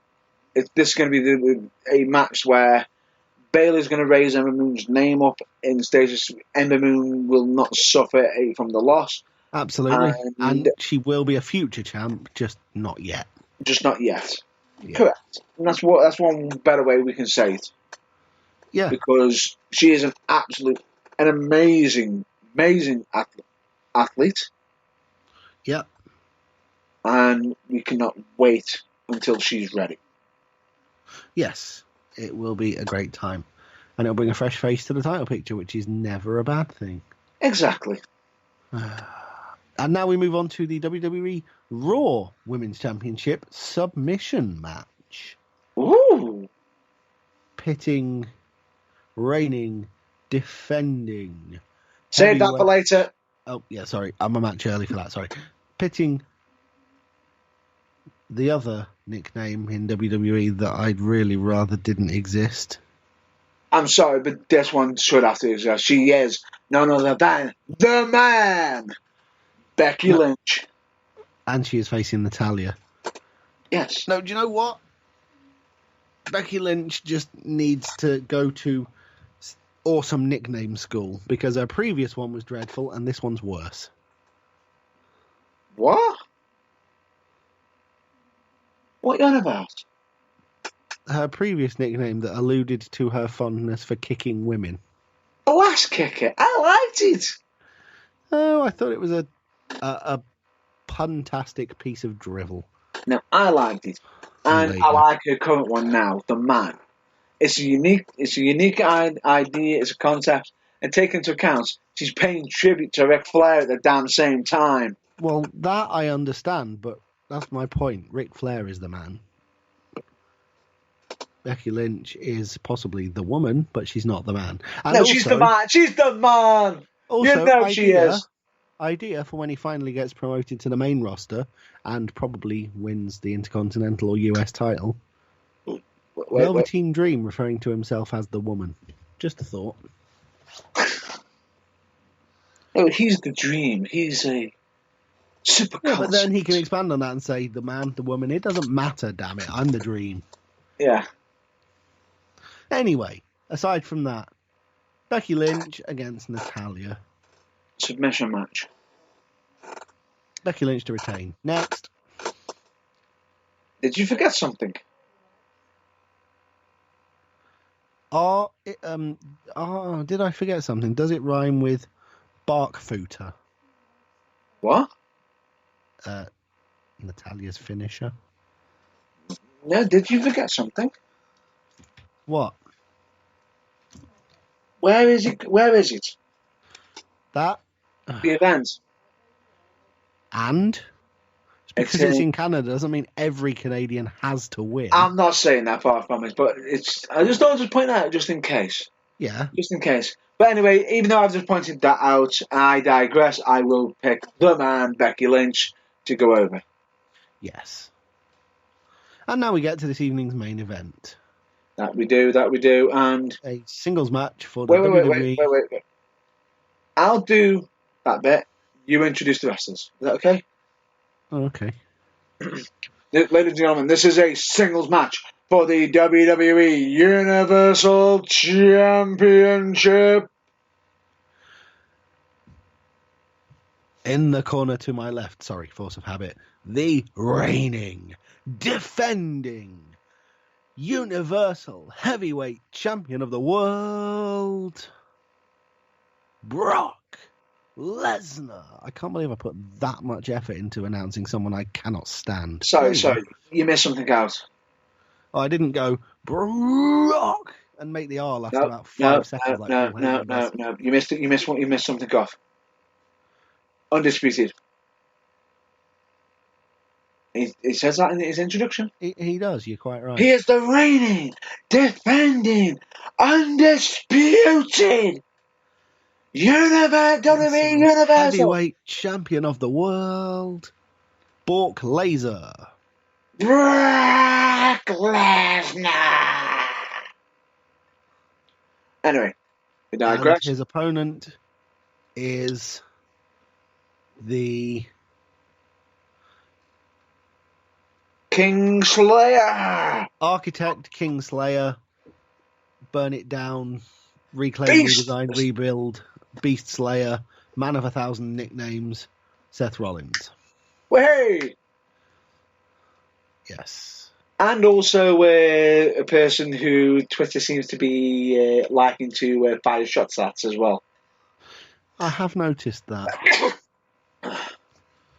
a match where Bayley's going to raise Ember Moon's name up in stages. Ember Moon will not suffer from the loss. Absolutely. And she will be a future champ, just not yet. Just not yet. Yeah. Correct. And that's one better way we can say it. Yeah. Because she is an amazing athlete. Yeah. And we cannot wait until she's ready. Yes, it will be a great time. And it'll bring a fresh face to the title picture, which is never a bad thing. Exactly. And now we move on to the WWE Raw Women's Championship submission match. Ooh. Pitting, reigning, defending. Save that for later. Oh, yeah, sorry. I'm a match early for that, sorry. Pitting the other nickname in WWE that I'd really rather didn't exist. I'm sorry, but this one should have to exist. She is none other than the man, Becky Lynch. And she is facing Natalya. Yes. No, do you know what? Becky Lynch just needs to go to awesome nickname school because her previous one was dreadful and this one's worse. What? What are you on about? Her previous nickname that alluded to her fondness for kicking women. The ass kicker. I liked it. Oh, I thought it was a puntastic piece of drivel. No, I liked it. And I like her current one now, the man. It's a unique idea, it's a concept, and take into account she's paying tribute to Ric Flair at the damn same time. Well, that I understand, but that's my point. Ric Flair is the man. Becky Lynch is possibly the woman, but she's not the man. And no, also, she's the man. She's the man. Also, you know she is. Idea for when he finally gets promoted to the main roster and probably wins the Intercontinental or US title. Velveteen Dream referring to himself as the woman. Just a thought. Oh, he's the dream. He's a super Yeah, but then he can expand on that and say the man, the woman. It doesn't matter, damn it. I'm the dream. Yeah. Anyway, aside from that, Becky Lynch against Natalya. Submission match. Becky Lynch to retain. Next. Did you forget something? Did I forget something? Does it rhyme with Barkfooter? What? Natalya's finisher. No, did you forget something? What? Where is it? Where is it? That? The event. And? Because it's in Canada doesn't mean every Canadian has to win. I'm not saying that far from it, but I just thought I'd just point that out just in case. Yeah. Just in case. But anyway, even though I've just pointed that out, I digress. I will pick the man, Becky Lynch, to go over. Yes. And now we get to this evening's main event. That we do, and... A singles match for the WWE... Wait. I'll do that bit. You introduce the wrestlers. Is that okay? Oh, okay. Ladies and gentlemen, this is a singles match for the WWE Universal Championship. In the corner to my left, force of habit, the reigning, defending, Universal Heavyweight Champion of the world, Brock Lesnar. I can't believe I put that much effort into announcing someone I cannot stand. Sorry, you missed something out. Oh, I didn't go Brock and make the R last about 5 seconds. No. You missed it. You missed something off. Undisputed. He says that in his introduction. He does. You're quite right. He is the reigning, defending, undisputed WWE Universal Heavyweight Champion of the world, Brock Lesnar. Brock Lesnar. Anyway, we digress. And his opponent is the Kingslayer. Architect Kingslayer. Burn it down. Reclaim, redesign, rebuild. Beast Slayer. Man of 1,000 nicknames. Seth Rollins. Hey. Yes. And also a person who Twitter seems to be liking to fire shots at as well. I have noticed that.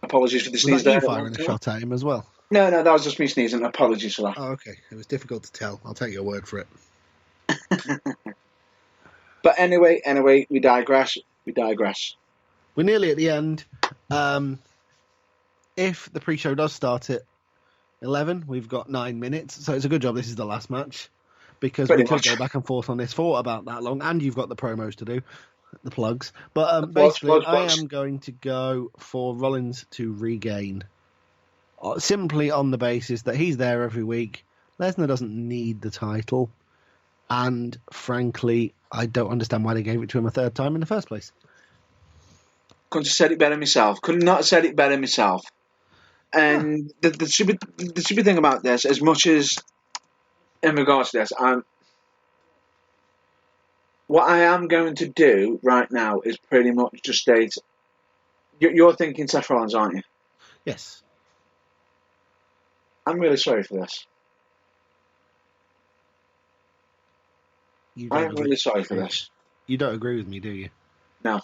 Apologies for the sneeze there. Was you firing a shot at him as well? No, that was just me sneezing. Apologies for that. Oh, okay. It was difficult to tell. I'll take your word for it. But anyway, we digress. We're nearly at the end. If the pre-show does start at 11, we've got 9 minutes, so it's a good job this is the last match, because we could go back and forth on this for about that long, and you've got the promos to do, the plugs. But basically, I am going to go for Rollins to regain. simply on the basis that he's there every week. Lesnar doesn't need the title, and frankly, I don't understand why they gave it to him a third time in the first place. Couldn't have said it better myself. Could not have said it better myself. And the stupid thing about this, as much as in regards to this, what I am going to do right now is pretty much just state, you're thinking Seth Rollins, aren't you? Yes. I'm really sorry for this. I'm really sorry for this. You don't agree with me, do you? No.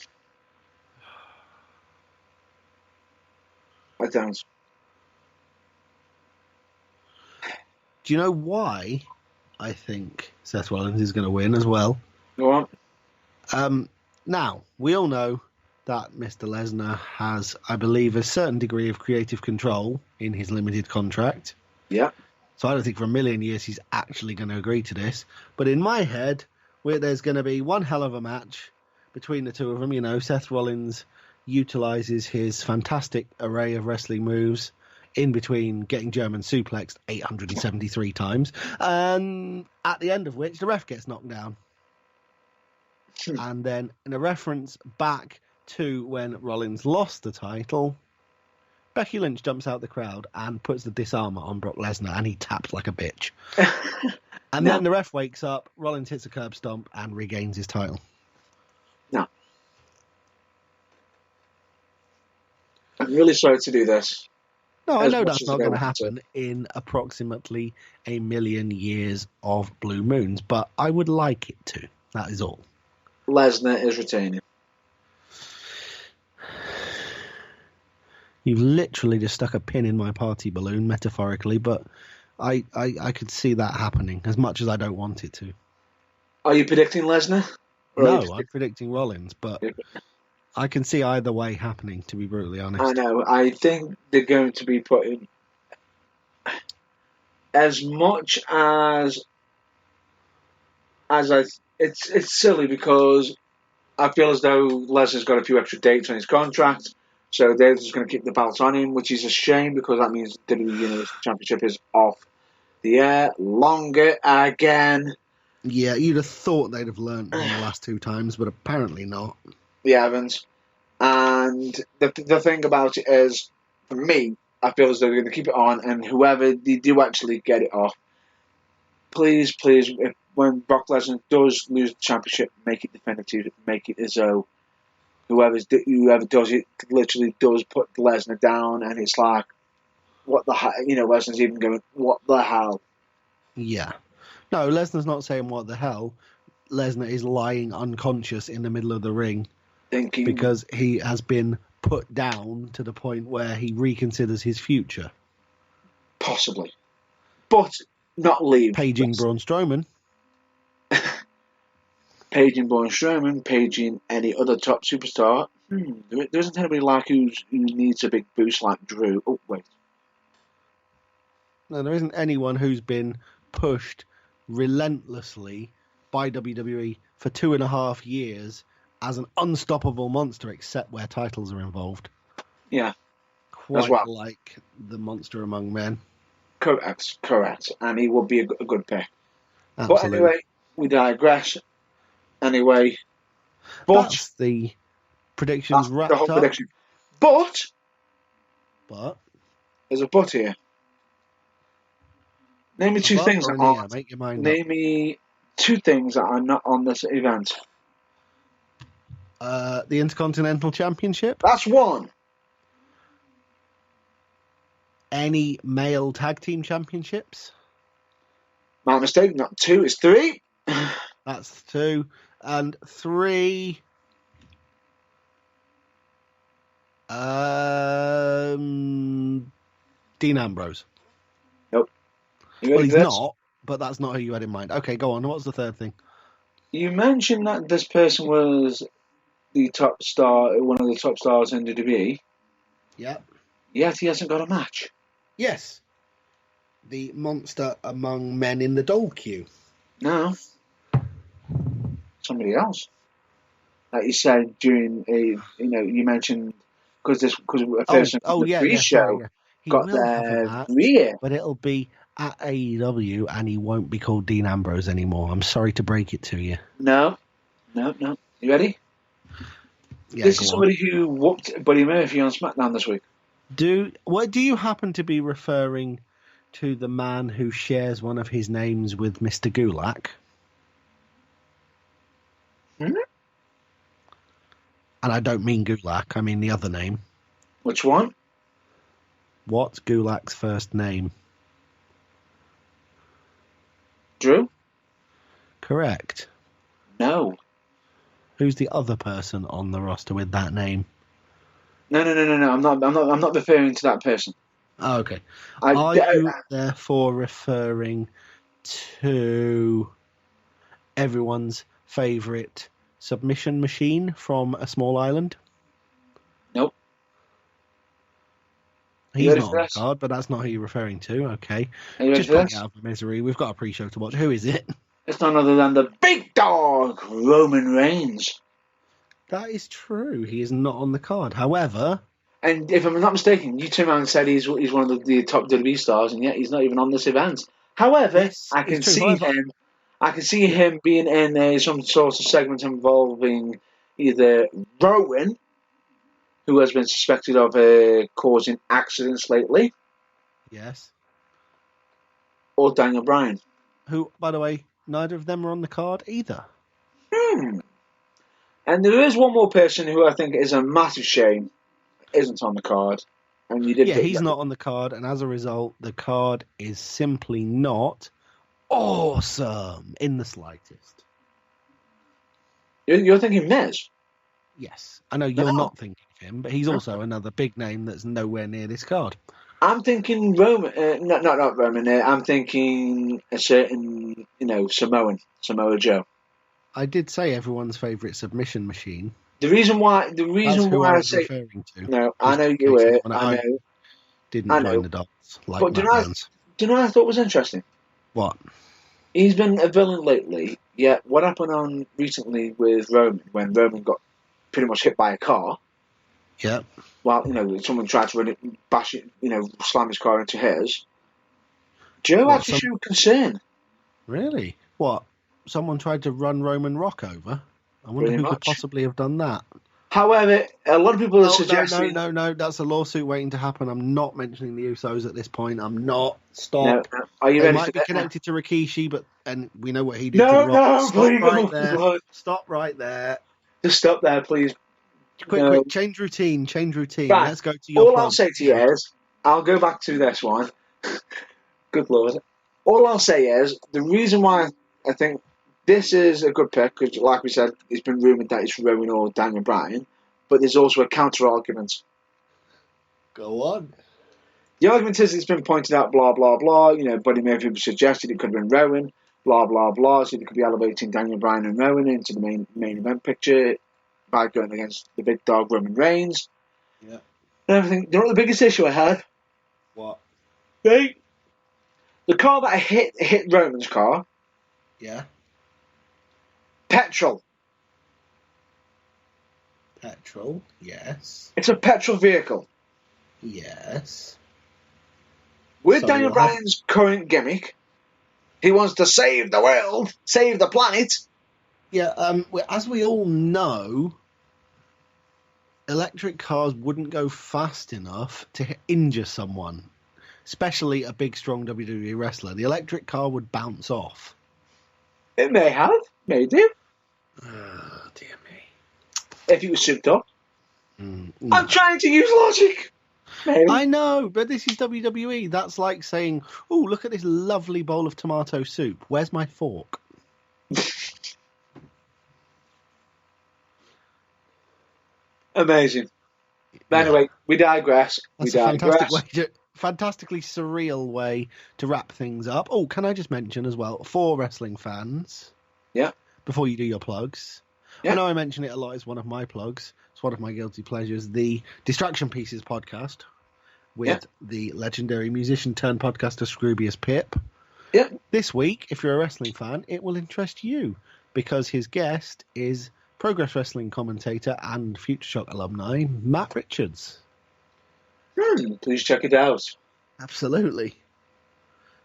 I don't. Do you know why I think Seth Rollins is going to win as well? Go on. Now, we all know that Mr. Lesnar has, I believe, a certain degree of creative control in his limited contract. Yeah. So I don't think for a million years he's actually going to agree to this. But in my head, there's going to be one hell of a match between the two of them. You know, Seth Rollins utilizes his fantastic array of wrestling moves in between getting German suplexed 873 times, and at the end of which the ref gets knocked down. And then in a reference back to when Rollins lost the title, Becky Lynch jumps out the crowd and puts the disarmer on Brock Lesnar, and he taps like a bitch. And then the ref wakes up, Rollins hits a curb stomp and regains his title. No. I'm really sorry to do this. No, I know that's not going to happen in approximately a million years of blue moons, but I would like it to. That is all. Lesnar is retaining. You've literally just stuck a pin in my party balloon, metaphorically, but I could see that happening, as much as I don't want it to. Are you predicting Lesnar? No, I'm predicting Rollins, but I can see either way happening, to be brutally honest. I know. I think they're going to be putting as much as it's silly because I feel as though Lesnar's got a few extra dates on his contract, so they're just going to keep the belt on him, which is a shame because that means the WWE Universal Championship is off the air longer again. Yeah, you'd have thought they'd have learned in the last two times, but apparently not. They haven't. And the thing about it is, for me, I feel as though they're going to keep it on, and whoever they do actually get it off, please, when Brock Lesnar does lose the championship, make it definitive, make it as though whoever does it literally does put Lesnar down, and it's like, what the hell? You know, Lesnar's even going, what the hell? Yeah. No, Lesnar's not saying what the hell. Lesnar is lying unconscious in the middle of the ring. Thinking, because he has been put down to the point where he reconsiders his future. Possibly. But not leave. Paging Braun Strowman. Paging Braun Strowman, paging any other top superstar. There isn't anybody like who needs a big boost like Drew. Oh, wait. No, there isn't anyone who's been pushed relentlessly by WWE for 2.5 years as an unstoppable monster, except where titles are involved. Yeah. Quite like the monster among men. Correct. And he would be a good pick. Absolutely. But anyway, we digress. Anyway. But that's the predictions wrapped the whole up. Prediction. But there's a but here. Name me two things that aren't. Make your mind Name me two things that are not on this event. The Intercontinental Championship. That's one. Any male tag team championships? My mistake, not two, it's three. That's two. And three. Dean Ambrose. Nope. Well, he's not, but that's not who you had in mind. Okay, go on. What's the third thing? You mentioned that this person was the top star, one of the top stars in WWE. Yep. Yet he hasn't got a match. Yes. The monster among men in the dole queue. No. Somebody else. Like you said during you mentioned because a person from the pre-show He got will have a their match, rear. but it'll be at AEW, and he won't be called Dean Ambrose anymore. I'm sorry to break it to you. No. You ready? Yeah, This go is on. somebody who whooped Buddy Murphy on SmackDown this week. Do you happen to be referring to the man who shares one of his names with Mr. Gulak? Hmm? And I don't mean Gulak, I mean the other name. Which one? What's Gulak's first name? Drew? Correct. No. Who's the other person on the roster with that name? No. I'm not referring to that person. Oh, okay. Are you therefore referring to everyone's favourite submission machine from a small island? Nope. He's not on the card, but that's not who you're referring to. Okay. Just put me out of misery. We've got a pre-show to watch. Who is it? It's none other than the big dog, Roman Reigns. That is true. He is not on the card. However... And if I'm not mistaken, you turned around and said he's one of the top WWE stars, and yet he's not even on this event. However, I can see him being in some sort of segment involving either Rowan, who has been suspected of causing accidents lately. Yes. Or Daniel Bryan. Who, by the way, neither of them are on the card either. And there is one more person who I think is a massive shame isn't on the card. And he's not on the card, and as a result, the card is simply not awesome in the slightest. You're thinking Miz? Yes. I know you're not thinking of him, but he's also another big name that's nowhere near this card. I'm thinking Roman. Not Roman. I'm thinking a certain, Samoa Joe. I did say everyone's favourite submission machine. The reason why I say referring to. No, I know you were. I know. Didn't join the dots like but do you know what I thought was interesting? What? He's been a villain lately. Yet what happened on recently with Roman when Roman got pretty much hit by a car? Yeah. Well, someone tried to bash it, slam his car into his. Joe actually showed concern. Really? What? Someone tried to run Roman Rock over? I wonder who could possibly have done that. However, a lot of people are suggesting... No, that's a lawsuit waiting to happen. I'm not mentioning the Usos at this point. I'm not. Stop. No. Are you they ready might for be connected to Rikishi, and we know what he did to Rock. No, Stop right there. Just stop there, please. Quick, change routine. Right. Let's go to your I'll say to you is, I'll go back to this one. Good Lord. All I'll say is, the reason why I think this is a good pick, because like we said, it's been rumoured that it's Rowan or Daniel Bryan, but there's also a counter-argument. Go on. The argument is it's been pointed out, blah, blah, blah, Buddy Murphy suggested it could have been Rowan, blah, blah, blah, so they could be elevating Daniel Bryan and Rowan into the main event picture by going against the big dog Roman Reigns. Yeah. And everything. You know what the biggest issue I had? What? Right? The car that I hit Roman's car. Yeah. Petrol, yes. It's a petrol vehicle. Yes. With Daniel Bryan's current gimmick, he wants to save the world, save the planet. Yeah, as we all know, electric cars wouldn't go fast enough to injure someone, especially a big, strong WWE wrestler. The electric car would bounce off. It may have, may do. Oh, dear me. If he was souped up. No. I'm trying to use logic. Maybe. I know, but this is WWE. That's like saying, oh, look at this lovely bowl of tomato soup. Where's my fork? Amazing. But anyway, we digress. That's a fantastically surreal way to wrap things up. Oh, can I just mention as well, for wrestling fans... Yeah. Before you do your plugs. Yeah. I know I mention it a lot. It's one of my plugs. It's one of my guilty pleasures. The Distraction Pieces podcast with the legendary musician turned podcaster Scroobius Pip. Yeah. This week, if you're a wrestling fan, it will interest you because his guest is Progress Wrestling commentator and Future Shock alumni Matt Richards. Please check it out. Absolutely.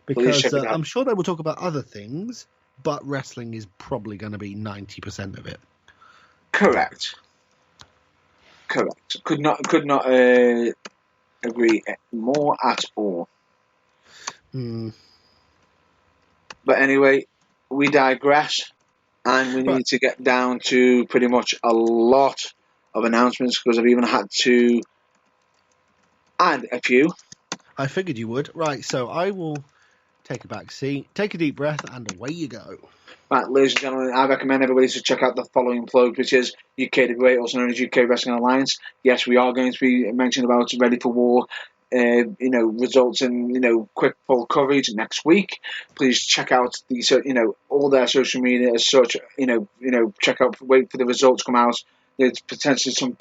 Please Because check it out. I'm sure they will talk about other things, but wrestling is probably going to be 90% of it. Correct. Could not agree more at all. But anyway, we digress, and we need to get down to pretty much a lot of announcements because I've even had to add a few. I figured you would. Right, so I will take a back seat, take a deep breath, and away you go. Right, ladies and gentlemen, I recommend everybody to check out the following plug, which is UK the Great, also known as UK Wrestling Alliance. Yes, we are going to be mentioning about Ready for War, results and quick full coverage next week. Please check out all their social media as such. Check out, wait for the results to come out. There's potentially some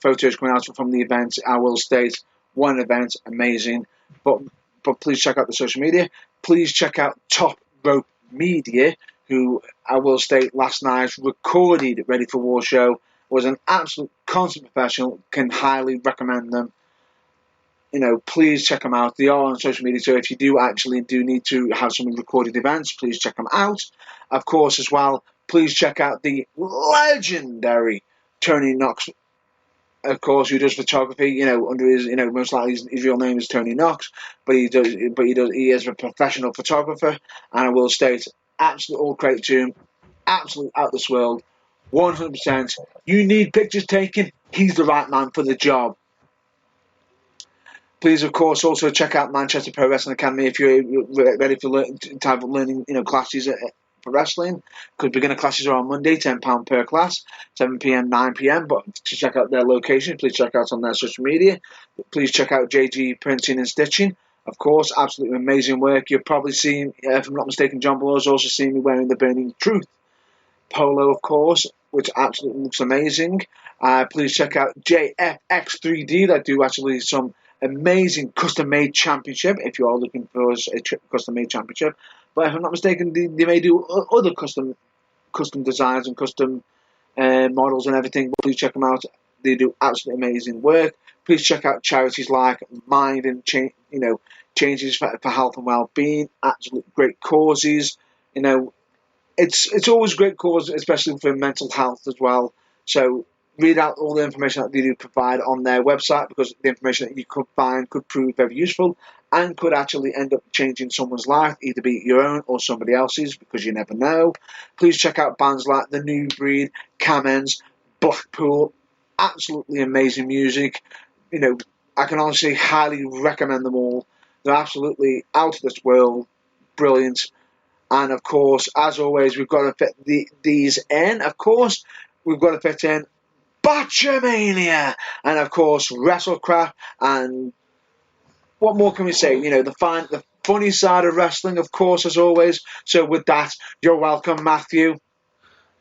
photos coming out from the event. I will state one event, amazing, but please check out the social media. Please check out Top Rope Media, who I will state last night's recorded Ready for War show was an absolute constant professional. Can highly recommend them. Please check them out. They are on social media, so if you do need to have some recorded events, please check them out. Of course, as well, please check out the legendary Tony Knox, of course, who does photography. Under his, most likely his real name is Tony Knox, but he is a professional photographer, and I will state, absolute all credit to him, absolute out this world, 100%. You need pictures taken, he's the right man for the job. Please, of course, also check out Manchester Pro Wrestling Academy if you're ready for learning classes for wrestling. Because beginner classes are on Monday, £10 per class, 7 p.m, 9 p.m. But to check out their location, please check out on their social media. Please check out JG Printing and Stitching. Of course, absolutely amazing work. You've probably seen, if I'm not mistaken, John Belaw's also seen me wearing the Burning Truth polo, of course, which absolutely looks amazing. Please check out JFX3D. That do actually some amazing custom-made championship if you are looking for a custom-made championship. But if I'm not mistaken, they may do other custom designs and custom models and everything. But please check them out. They do absolutely amazing work. Please check out charities like Mind and Changes for Health and Wellbeing. Absolutely great causes. It's always a great cause, especially for mental health as well. So read out all the information that they do provide on their website, because the information that you could find could prove very useful and could actually end up changing someone's life, either be your own or somebody else's, because you never know. Please check out bands like The New Breed, Kamens, Blackpool. Absolutely amazing music. I can honestly highly recommend them all. They're absolutely out of this world, brilliant. And of course, as always, we've got to fit these in. Of course, we've got to fit in Botchamania, and of course WrestleCraft, and what more can we say? The funny side of wrestling, of course, as always. So with that, you're welcome, Matthew.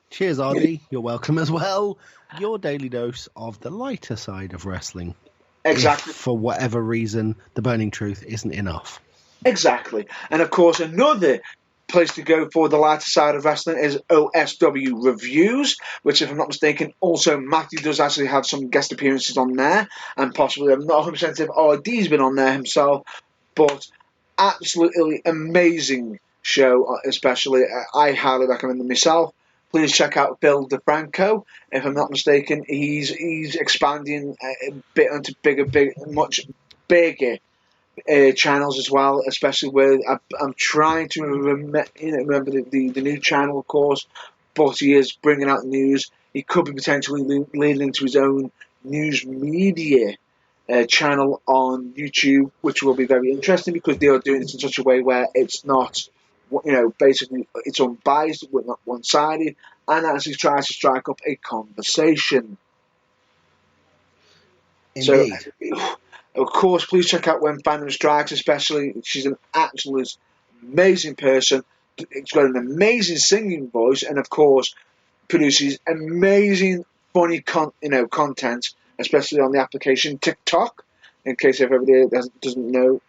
Cheers, Ardy. You're welcome as well. Your daily dose of the lighter side of wrestling. Exactly. If, for whatever reason, the Burning Truth isn't enough. Exactly. And of course, another place to go for the lighter side of wrestling is OSW Reviews, which, if I'm not mistaken, also Matthew does actually have some guest appearances on there, and possibly, I'm not 100% if RD's been on there himself, but absolutely amazing show, especially. I highly recommend them myself. Please check out Bill DeFranco. If I'm not mistaken, he's expanding a bit into much bigger channels as well, especially where I'm trying to remember the new channel, of course, but he is bringing out news. He could be potentially leading into his own news media channel on YouTube, which will be very interesting, because they are doing it in such a way where it's not, basically it's unbiased, but not one-sided, and actually tries to strike up a conversation. Indeed. So, of course, please check out When Fandom Strikes, especially. She's an absolute amazing person. She's got an amazing singing voice, and of course, produces amazing, funny content, especially on the application TikTok. In case everybody doesn't know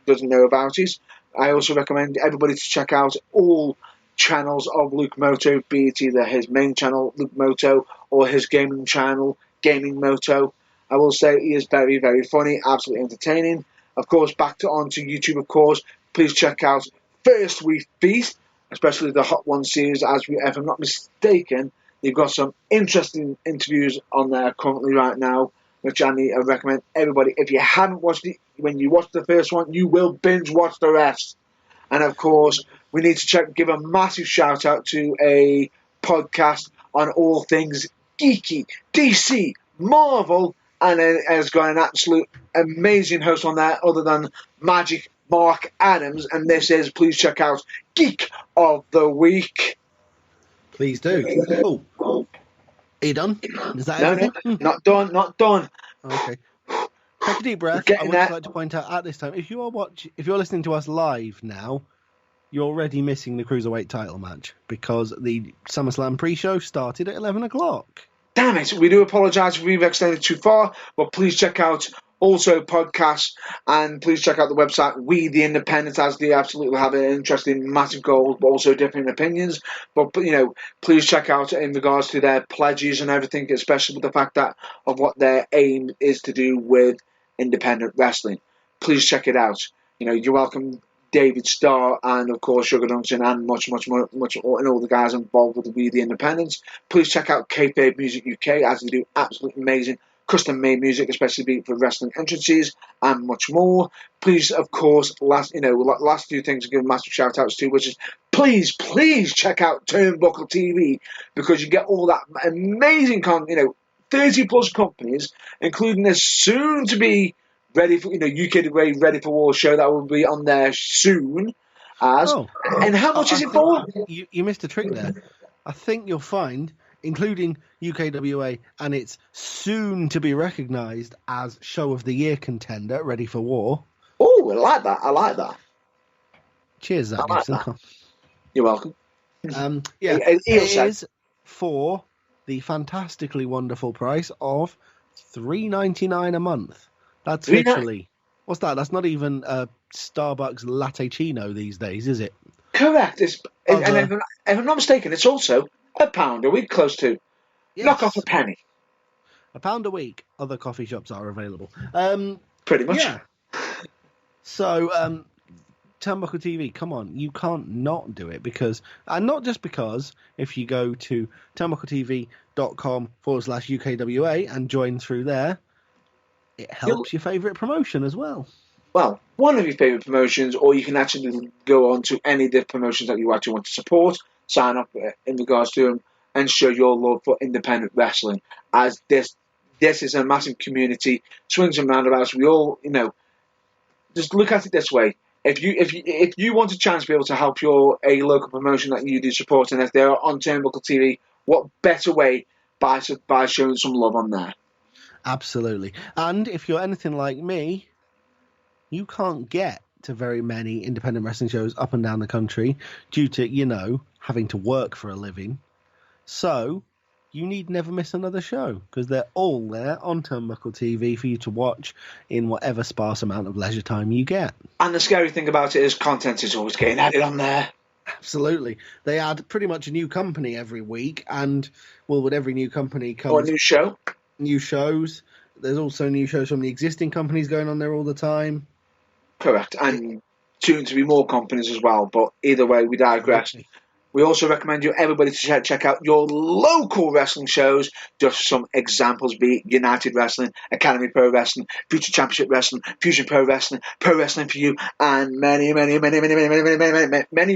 about it, I also recommend everybody to check out all channels of Luke Moto, be it either his main channel, Luke Moto, or his gaming channel, Gaming Moto. I will say he is very, very funny, absolutely entertaining. Of course, onto YouTube, of course. Please check out First We Feast, especially the Hot One series, if I'm not mistaken. You've got some interesting interviews on there currently right now, which I recommend everybody. If you haven't watched it, when you watch the first one, you will binge watch the rest. And of course, we need to give a massive shout out to a podcast on all things geeky, DC, Marvel, and it has got an absolute amazing host on there other than Magic Mark Adams. And this is, please check out Geek of the Week. Please do. Oh, are you done? Is that everything? No, not done. Okay. Take a deep breath. I would just like to point out at this time, if you're listening to us live now, you're already missing the Cruiserweight title match because the SummerSlam pre-show started at 11 o'clock. Damn it, we do apologise if we've extended too far, but please check out also podcasts, and please check out the website We The Independents, as they absolutely have an interesting, massive goals, but also different opinions. But please check out in regards to their pledges and everything, especially with the fact that of what their aim is to do with independent wrestling. Please check it out. You're welcome, David Starr, and of course Sugar Dunson, and much more, and all the guys involved with We The Independents. Please check out Kayfabe Music UK, as they do absolutely amazing custom-made music, especially for wrestling entrances and much more. Please, of course, last few things to give massive shout-outs to, which is please check out Turnbuckle TV, because you get all that amazing 30-plus companies, including this soon-to-be ready for UK Ready for War show that will be on there soon. And how much is it for? You missed a trick there. I think you'll find, including UKWA and its soon-to-be recognised as Show of the Year contender, Ready for War. Oh, I like that. Cheers, Zach Gibson. That. You're welcome. It is for the fantastically wonderful price of $3.99 a month. That's literally... What's that? That's not even a Starbucks latte chino these days, is it? Correct. And if I'm not mistaken, it's also £1 a week, close to. Yes. Knock off a penny. £1 a week. Other coffee shops are available. Pretty much. Yeah. So, Turnbuckle TV, come on, you can't not do it, and not just because, if you go to turnbuckletv.com/UKWA and join through there, it helps your favourite promotion as well. Well, one of your favourite promotions, or you can actually go on to any of the promotions that you actually want to support, sign up in regards to them, and show your love for independent wrestling. As this is a massive community, swings and roundabouts. We all, just look at it this way. If you want a chance to be able to help a local promotion that you do support, and if they're on Turnbuckle TV, what better way by showing some love on there? Absolutely. And if you're anything like me, you can't get to very many independent wrestling shows up and down the country due to, having to work for a living. So you need never miss another show, because they're all there on Turnbuckle TV for you to watch in whatever sparse amount of leisure time you get. And the scary thing about it is content is always getting added on there. Absolutely. They add pretty much a new company every week, and, with every new company comes... Or a new show. New shows. There's also new shows from the existing companies going on there all the time. Correct. And soon to be more companies as well, but either way, we digress. Okay. We also recommend everybody to check out your local wrestling shows. Just some examples be United Wrestling, Academy Pro Wrestling, Future Championship Wrestling, Fusion Pro Wrestling for You, and many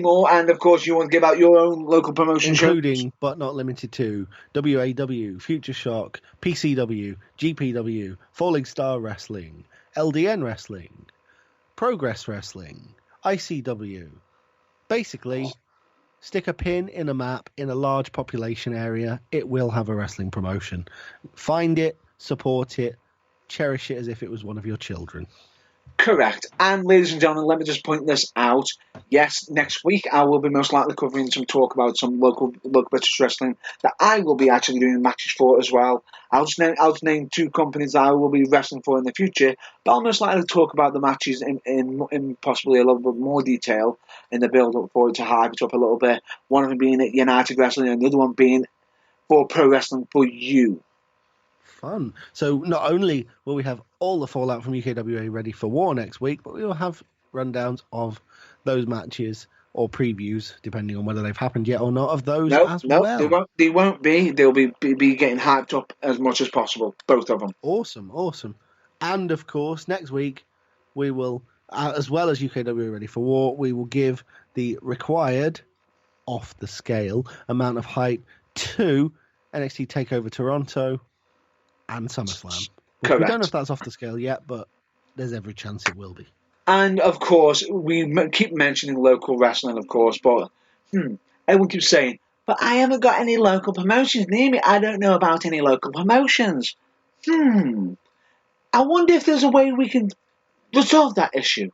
more. And of course, you want to give out your own local promotion including, shows, but not limited to, WAW, Future Shock, PCW, GPW, Falling Star Wrestling, LDN Wrestling, Progress Wrestling, ICW. Basically, stick a pin in a map in a large population area, it will have a wrestling promotion. Find it, support it, cherish it as if it was one of your children. Correct. And ladies and gentlemen, let me just point this out. Yes, next week I will be most likely covering some talk about some local British wrestling that I will be actually doing matches for as well. I'll just name two companies that I will be wrestling for in the future, but I'll most likely talk about the matches in possibly a little bit more detail in the build-up for it to hype it up a little bit. One of them being at United Wrestling and the other one being for Pro Wrestling for You. Fun. So not only will we have all the fallout from UKWA ready for War next week, but we will have rundowns of those matches or previews, depending on whether they've happened yet or not, of those as well. They won't be. They'll be getting hyped up as much as possible, both of them. Awesome. And of course, next week we will, as well as UKWA Ready for War, we will give the required off the scale amount of hype to NXT TakeOver Toronto and SummerSlam. Correct. We don't know if that's off the scale yet, but there's every chance it will be. And of course, we keep mentioning local wrestling, of course, but everyone keeps saying, but I haven't got any local promotions near me. I don't know about any local promotions. I wonder if there's a way we can resolve that issue.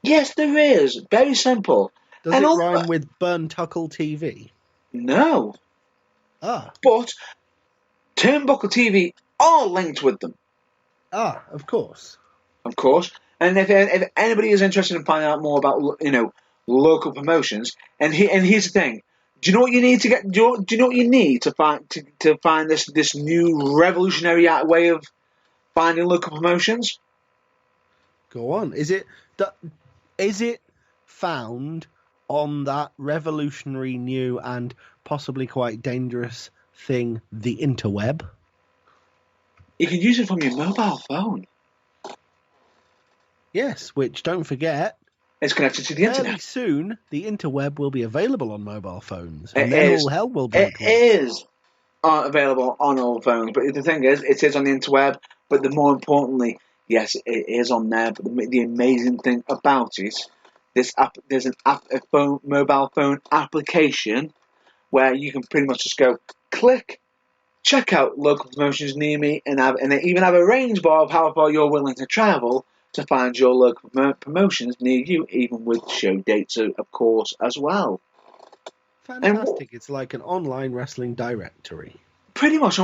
Yes, there is. Very simple. Does it rhyme with Burn Tuckle TV? No. But Turnbuckle TV are linked with them. Of course. Of course. And if anybody is interested in finding out more about, local promotions, and here's the thing. Do you know what you need to get? Do you know what you need to find this new revolutionary way of finding local promotions? Go on. Is it found on that revolutionary new and possibly quite dangerous thing, the interweb? You can use it from your mobile phone. Yes, which, don't forget, it's connected to the internet. Fairly soon, the interweb will be available on mobile phones, and then all hell will break loose. It is available on all phones, but the thing is, it is on the interweb, but more importantly, yes, it is on there, but the amazing thing about it, there's a mobile phone application where you can pretty much just go, click, check out local promotions near me, and they even have a range bar of how far you're willing to travel to find your local promotions near you, even with show dates, of course, as well. Fantastic. It's like an online wrestling directory. Pretty much.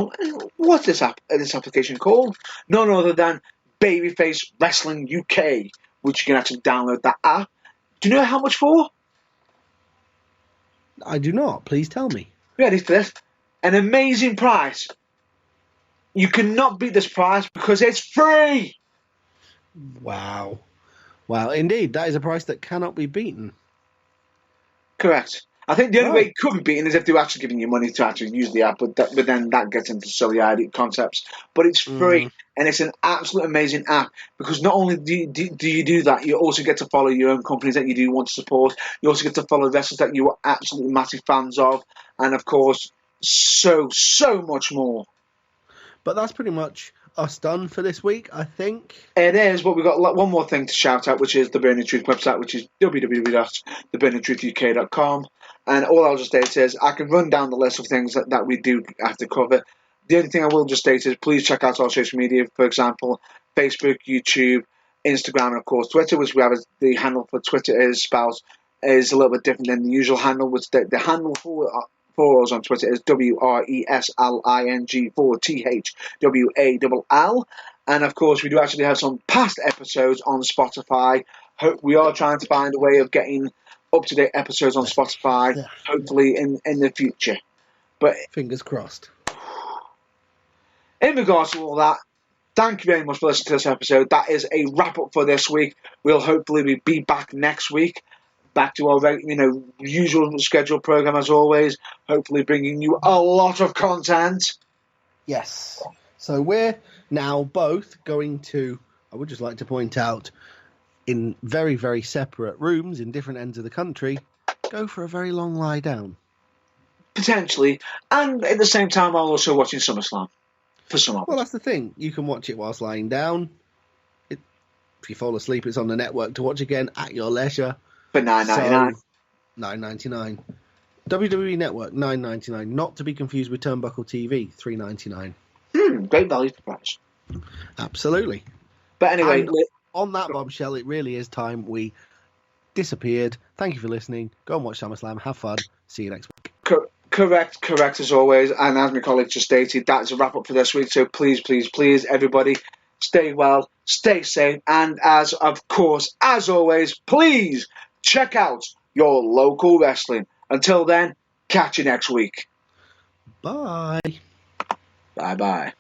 What's this application called? None other than Babyface Wrestling UK, which you can actually download that app. Do you know how much for? I do not. Please tell me. Ready for this? An amazing price. You cannot beat this price because it's free. Wow. Indeed, that is a price that cannot be beaten. Correct. I think the only way it could be beaten is if they were actually giving you money to actually use the app, but then that gets into silly idea concepts. But it's free, and it's an absolute amazing app, because not only do you do that, you also get to follow your own companies that you do want to support. You also get to follow wrestlers that you are absolutely massive fans of, and of course, so much more. But that's pretty much us done for this week, I think. It is, but we've got one more thing to shout out, which is the Burning Truth website, which is www.theburningtruthuk.com. And all I'll just state is, I can run down the list of things that we do have to cover. The only thing I will just state is, please check out our social media, for example, Facebook, YouTube, Instagram, and of course Twitter, which we have as the handle for Twitter is a little bit different than the usual handle, which the handle for us on Twitter is WRESLING4THWALL. And of course, we do actually have some past episodes on Spotify. We are trying to find a way of getting up-to-date episodes on Spotify, hopefully in the future. But fingers crossed. In regards to all that, thank you very much for listening to this episode. That is a wrap-up for this week. We'll hopefully be back next week. Back to our usual scheduled program as always, hopefully bringing you a lot of content. Yes. So we're now both going to, I would just like to point out, in very, very separate rooms in different ends of the country, go for a very long lie down. Potentially. And at the same time, I'm also watching SummerSlam. For some of us. Well, that's the thing. You can watch it whilst lying down. If you fall asleep, it's on the network to watch again at your leisure. For $9.99. So, $9.99. WWE Network, $9.99. Not to be confused with Turnbuckle TV, $3.99. Great value for price. Absolutely. But anyway, on that bombshell, it really is time we disappeared. Thank you for listening. Go and watch SummerSlam. Have fun. See you next week. Correct as always. And as my colleague just stated, that's a wrap up for this week. So please, everybody, stay well, stay safe, and as always, please check out your local wrestling. Until then, catch you next week. Bye. Bye bye.